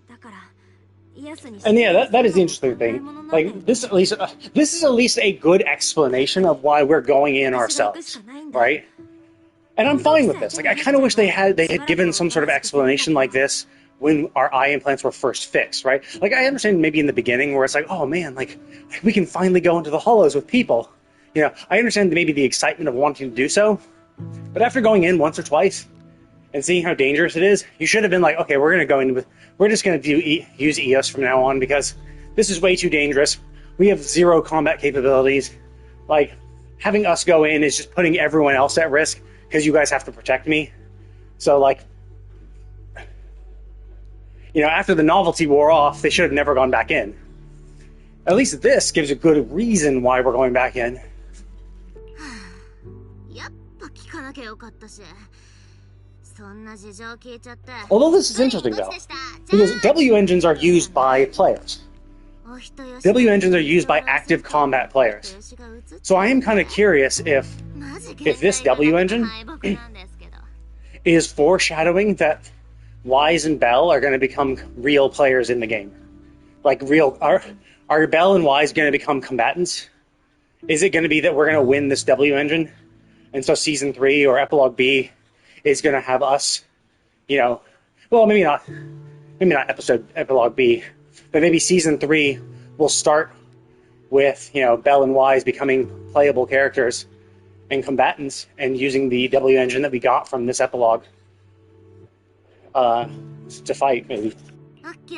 だから And yeah, that is the interesting thing. Like this is at least a good explanation of why we're going in ourselves, right? And I'm fine with this. Like I kind of wish they had given some sort of explanation like this when our eye implants were first fixed, right? Like I understand maybe in the beginning where it's like, oh man, like we can finally go into the hollows with people. You know, I understand maybe the excitement of wanting to do so, but after going in once or twice and seeing how dangerous it is, you should have been like, okay, we're just going to use EOS from now on because this is way too dangerous. We have zero combat capabilities. Like, having us go in is just putting everyone else at risk because you guys have to protect me. So, like, you know, after the novelty wore off, they should have never gone back in. At least this gives a good reason why we're going back in. やっぱ聞かなきゃよかったし。そんな事情聞いちゃって。 Although this is interesting though, because W engines are used by players. W engines are used by active combat players. So I am kind of curious if this W engine is foreshadowing that Wise and Bell are going to become real players in the game. Like real, are Bell and Wise going to become combatants? Is it going to be that we're going to win this W engine? And so season 3 or epilogue B is going to have us, you know, well, maybe not epilogue B, but maybe season 3 will start with, you know, Bell and Wise becoming playable characters and combatants and using the W engine that we got from this epilogue to fight, maybe. OK。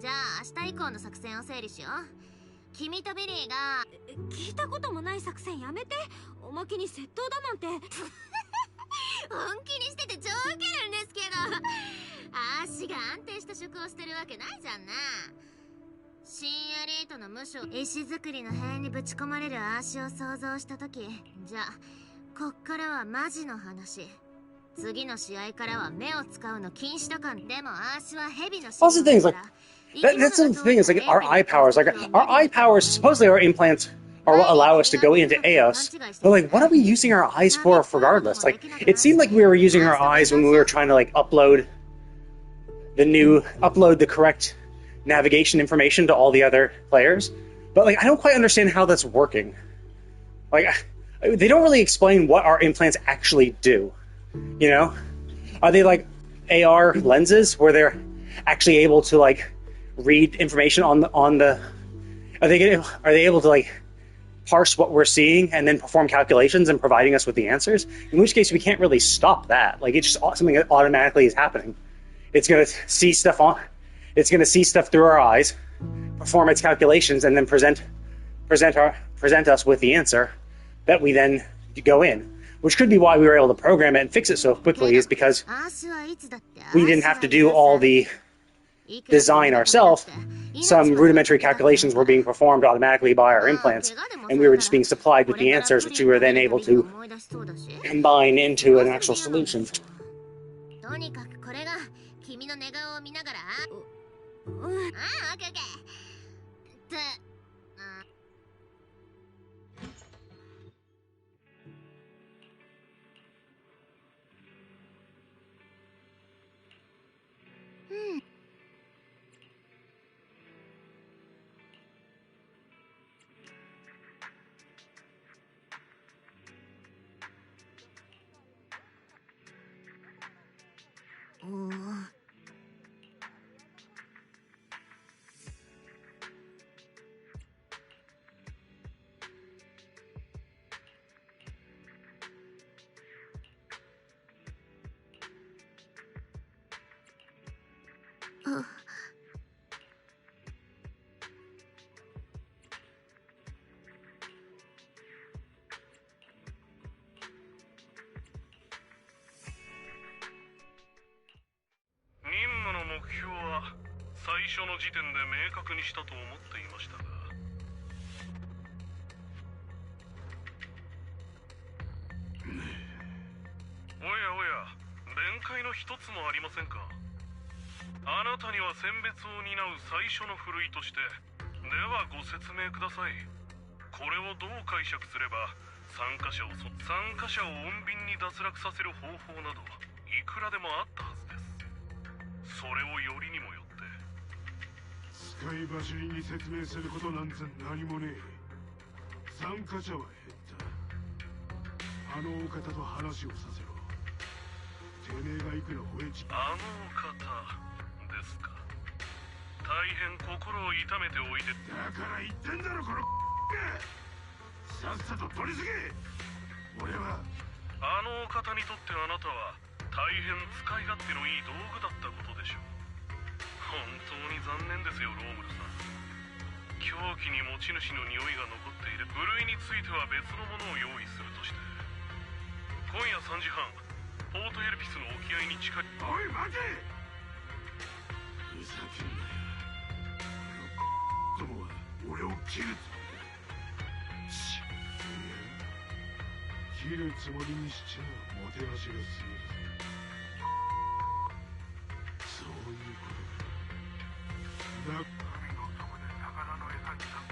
じゃあ明日以降の作戦を整理しよう。君とビリーが聞いたこともない作戦やめて。おまけに窃盗だなんて。本気にしてて超ウケるんですけど、足が安定した職をしてるわけないじゃんな。新エリートの無所石造りの塀にぶち込まれる足を想像したとき、じゃあこっからはマジの話。次の試合からは目を使うの禁止とか。でもアースは蛇の Also, things like that's the thing is like our eye powers. Like our eye powers, supposedly our implants are what allow us to go into Eos. But like, what are we using our eyes for regardless? Like, it seemed like we were using our eyes when we were trying to like upload the correct navigation information to all the other players. But like, I don't quite understand how that's working. Like, they don't really explain what our implants actually do. You know, are they like AR lenses where they're actually able to like read information on the? Are they able to like parse what we're seeing and then perform calculations and providing us with the answers? In which case, we can't really stop that. Like, it's just something that automatically is happening. It's gonna see stuff through our eyes, perform its calculations, and then present us with the answer that we then go in. Which could be why we were able to program it and fix it so quickly, is because we didn't have to do all the design ourselves. Some rudimentary calculations were being performed automatically by our implants, and we were just being supplied with the answers, which we were then able to combine into an actual solution. Oh. 最初の時点で明確にしたと思っていましたが。おやおや、弁解の一つもありませんか。あなたには選別を担う最初のふるいとして、ではご説明ください。これをどう解釈すれば参加者を穏便に脱落させる方法などいくらでもあったはずです。それをよりにもよって使い走りに説明することなんて何もねえ。参加者は減った。あのお方と話をさせろ。てめえがいくら吠えちあのお方ですか。大変心を痛めておいで。だから言ってんだろこのさっさと取り次げ。俺はあのお方にとってあなたは大変使い勝手のいい道具だったことでしょう。本当に残念ですよロームルさん。凶器に持ち主の匂いが残っている。部類については別のものを用意するとして、今夜3時半ポートエルピスの沖合に近い。おい待て。ふざけんなよ。どもは俺を切るつもりだ。切るつもりにしちゃもてなしが過ぎる。そういうことだ。海の底で魚の餌になる。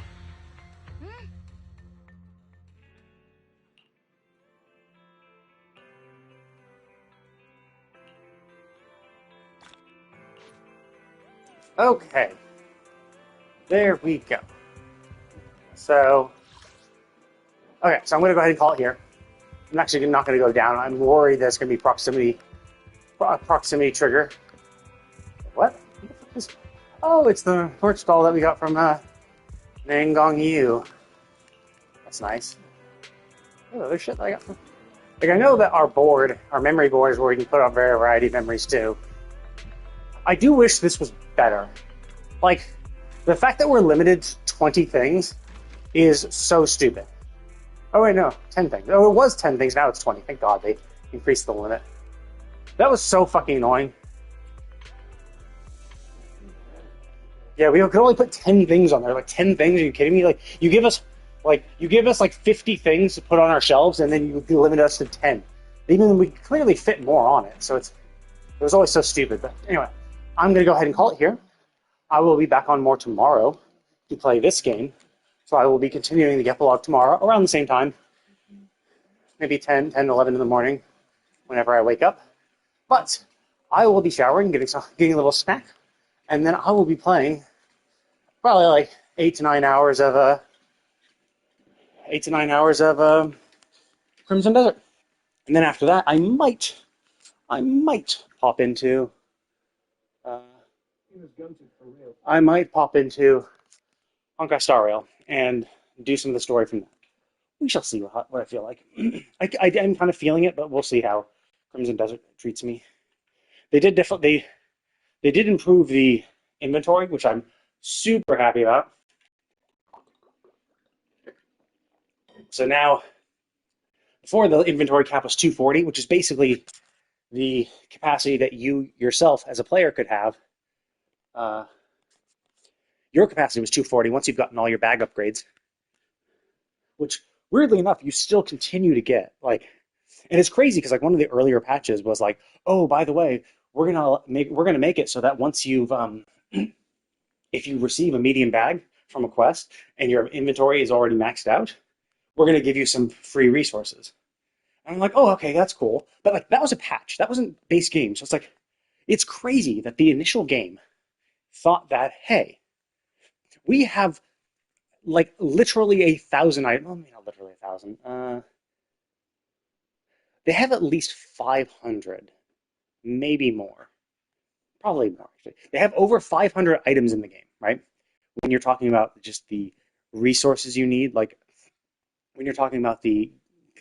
Okay. There we go. So, okay, so I'm going to go ahead and call it here. I'm actually not going to go down. I'm worried there's going to be proximity trigger. What? Oh, it's the torch stall that we got from Nangong Yu. That's nice. Oh, other shit that I got from... Like, I know that our memory board is where we can put a variety of memories too. I do wish this was better. Like, the fact that we're limited to 20 things is so stupid. Oh wait, no, 10 things. Oh, it was 10 things, now it's 20. Thank God they increased the limit. That was so fucking annoying. Yeah, we could only put 10 things on there. Like, 10 things? Are you kidding me? Like, you give us like 50 things to put on our shelves, and then you limit us to 10. even we clearly fit more on it. So it was always so stupid. But anyway, I'm going to go ahead and call it here. I will be back on more tomorrow to play this game. So I will be continuing the Epilogue tomorrow around the same time. Maybe 10, 11 in the morning, whenever I wake up. But I will be showering, getting a little snack, and then I will be playing probably like 8 to 9 hours of Crimson Desert. And then after that, I might pop into Honkai Star Rail and do some of the story from that. We shall see what I feel like. I'm kind of feeling it, but we'll see how Crimson Desert treats me. They did improve the inventory, which I'm super happy about. So now, before the inventory cap was 240, which is basically the capacity that you yourself as a player could have. Your capacity was 240 once you've gotten all your bag upgrades, which weirdly enough you still continue to get. Like, and it's crazy because like one of the earlier patches was like, oh, by the way, we're gonna make it so that once you've if you receive a medium bag from a quest and your inventory is already maxed out, we're gonna give you some free resources. And I'm like, oh, okay, that's cool. But like that was a patch. That wasn't base game. So it's like, it's crazy that the initial game thought that, hey, we have like literally 1,000 items. Well, not literally 1,000. They have at least 500, maybe more. Probably more. Actually. They have over 500 items in the game, right? When you're talking about just the resources you need, like when you're talking about the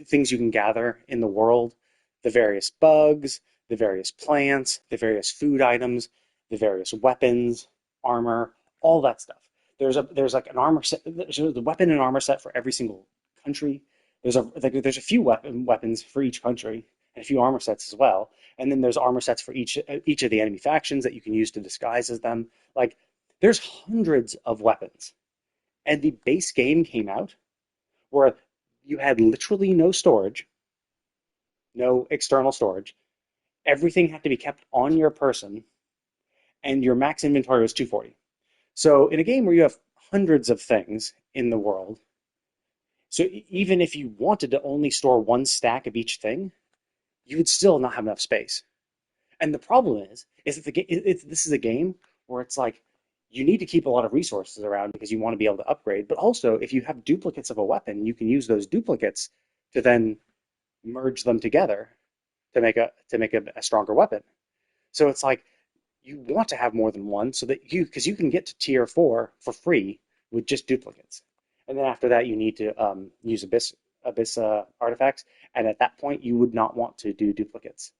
things you can gather in the world, the various bugs, the various plants, the various food items, the various weapons, armor, all that stuff. There's like an armor set. There's the weapon and armor set for every single country. There's a few weapons for each country and a few armor sets as well. And then there's armor sets for each of the enemy factions that you can use to disguise as them. Like there's hundreds of weapons, and the base game came out where you had literally no storage, no external storage. Everything had to be kept on your person, and your max inventory was 240. So in a game where you have hundreds of things in the world, so even if you wanted to only store one stack of each thing, you would still not have enough space. And the problem is that this is a game where it's like you need to keep a lot of resources around because you want to be able to upgrade. But also, if you have duplicates of a weapon, you can use those duplicates to then merge them together to make a stronger weapon. So it's like you want to have more than one so that because you can get to tier 4 for free with just duplicates. And then after that, you need to use abyss artifacts. And at that point, you would not want to do duplicates.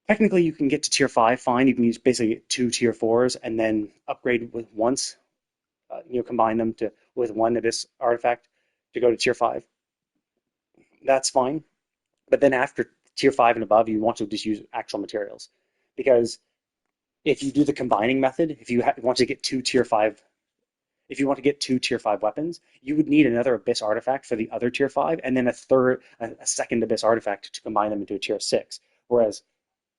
Technically, you can get to tier 5 fine. You can use basically 2 tier 4s and then upgrade with once. Combine them with one abyss artifact to go to tier 5. That's fine. But then after tier 5 and above, you want to just use actual materials. Because if you do the combining method, if you want to get 2 tier 5, if you want to get 2 tier 5 weapons, you would need another abyss artifact for the other tier 5, and then a second abyss artifact to combine them into a tier 6. Whereas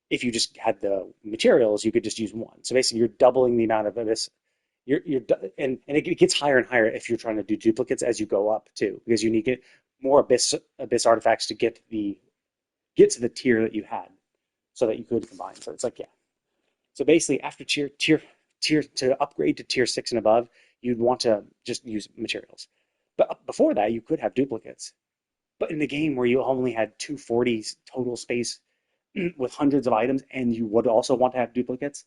if you just had the materials, you could just use one. So basically, you're doubling the amount of abyss. And it gets higher and higher if you're trying to do duplicates as you go up too, because you need to get more abyss artifacts to get to the tier that you had, so that you could combine. So it's like, yeah. So basically, after tier to upgrade to tier 6 and above, you'd want to just use materials. But before that, you could have duplicates. But in the game where you only had 240 total space with hundreds of items, and you would also want to have duplicates,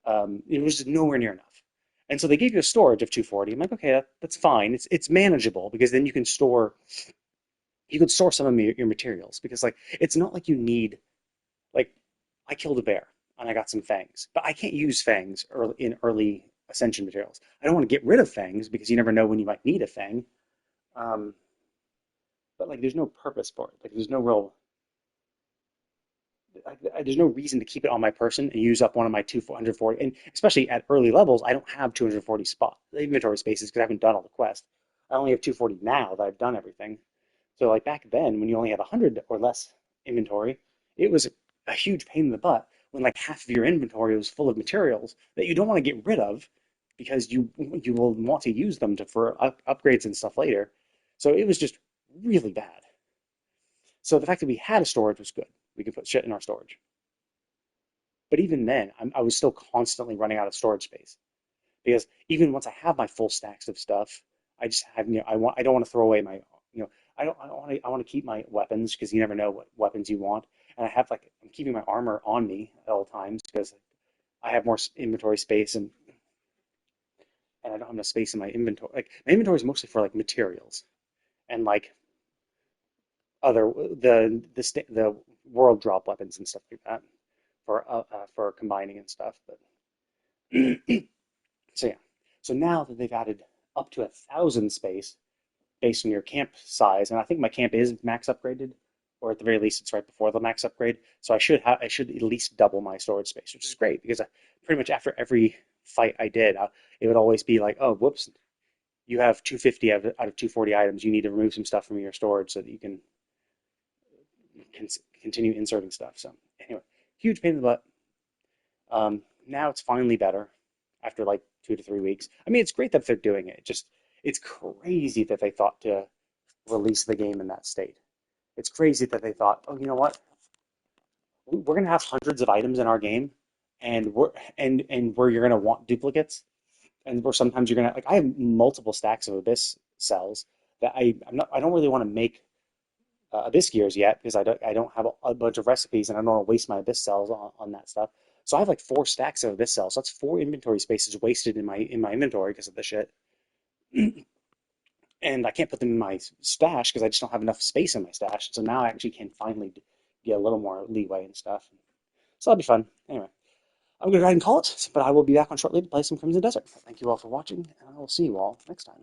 it was just nowhere near enough. And so they gave you a storage of 240. I'm like, okay, that's fine. It's manageable because then you can store some of your materials, because like it's not like you need, like, I killed a bear and I got some fangs, but I can't use fangs in early ascension materials. I don't want to get rid of fangs because you never know when you might need a fang. But like there's no purpose for it. Like there's no reason to keep it on my person and use up one of my 240. And especially at early levels, I don't have 240 inventory spaces because I haven't done all the quests. I only have 240 now that I've done everything. So like back then, when you only have 100 or less inventory, it was a huge pain in the butt when like half of your inventory was full of materials that you don't want to get rid of because you will want to use them for upgrades and stuff later. So it was just really bad. So the fact that we had a storage was good. We could put shit in our storage. But even then, I was still constantly running out of storage space because even once I have my full stacks of stuff, I just have, I don't want to throw away my, I want to keep my weapons because you never know what weapons you want. And I have like, I'm keeping my armor on me at all times because I have more inventory space and I don't have enough space in my inventory. Like my inventory is mostly for like materials and like other the world drop weapons and stuff like that for combining and stuff. But so yeah, so now that they've added up to 1,000 space based on your camp size, and I think my camp is max upgraded, or at the very least it's right before the max upgrade. So I should at least double my storage space, which is great because pretty much after every fight I did, it would always be like, oh, whoops, you have 250 out of 240 items. You need to remove some stuff from your storage so that you can continue inserting stuff. So anyway, huge pain in the butt. Now it's finally better after like 2 to 3 weeks. I mean, it's great that they're doing it. It's crazy that they thought to release the game in that state. It's crazy that they thought, oh, you know what? We're gonna have hundreds of items in our game, and where you're gonna want duplicates, and where sometimes you're gonna like I have multiple stacks of Abyss cells that I don't really want to make Abyss gears yet because I don't have a bunch of recipes and I don't want to waste my Abyss cells on that stuff. So I have like 4 stacks of Abyss cells. So that's 4 inventory spaces wasted in my inventory because of the shit. And I can't put them in my stash because I just don't have enough space in my stash. So now I actually can finally get a little more leeway and stuff. So that'll be fun. Anyway, I'm going to go ahead and call it, but I will be back on shortly to play some Crimson Desert. Thank you all for watching, and I will see you all next time.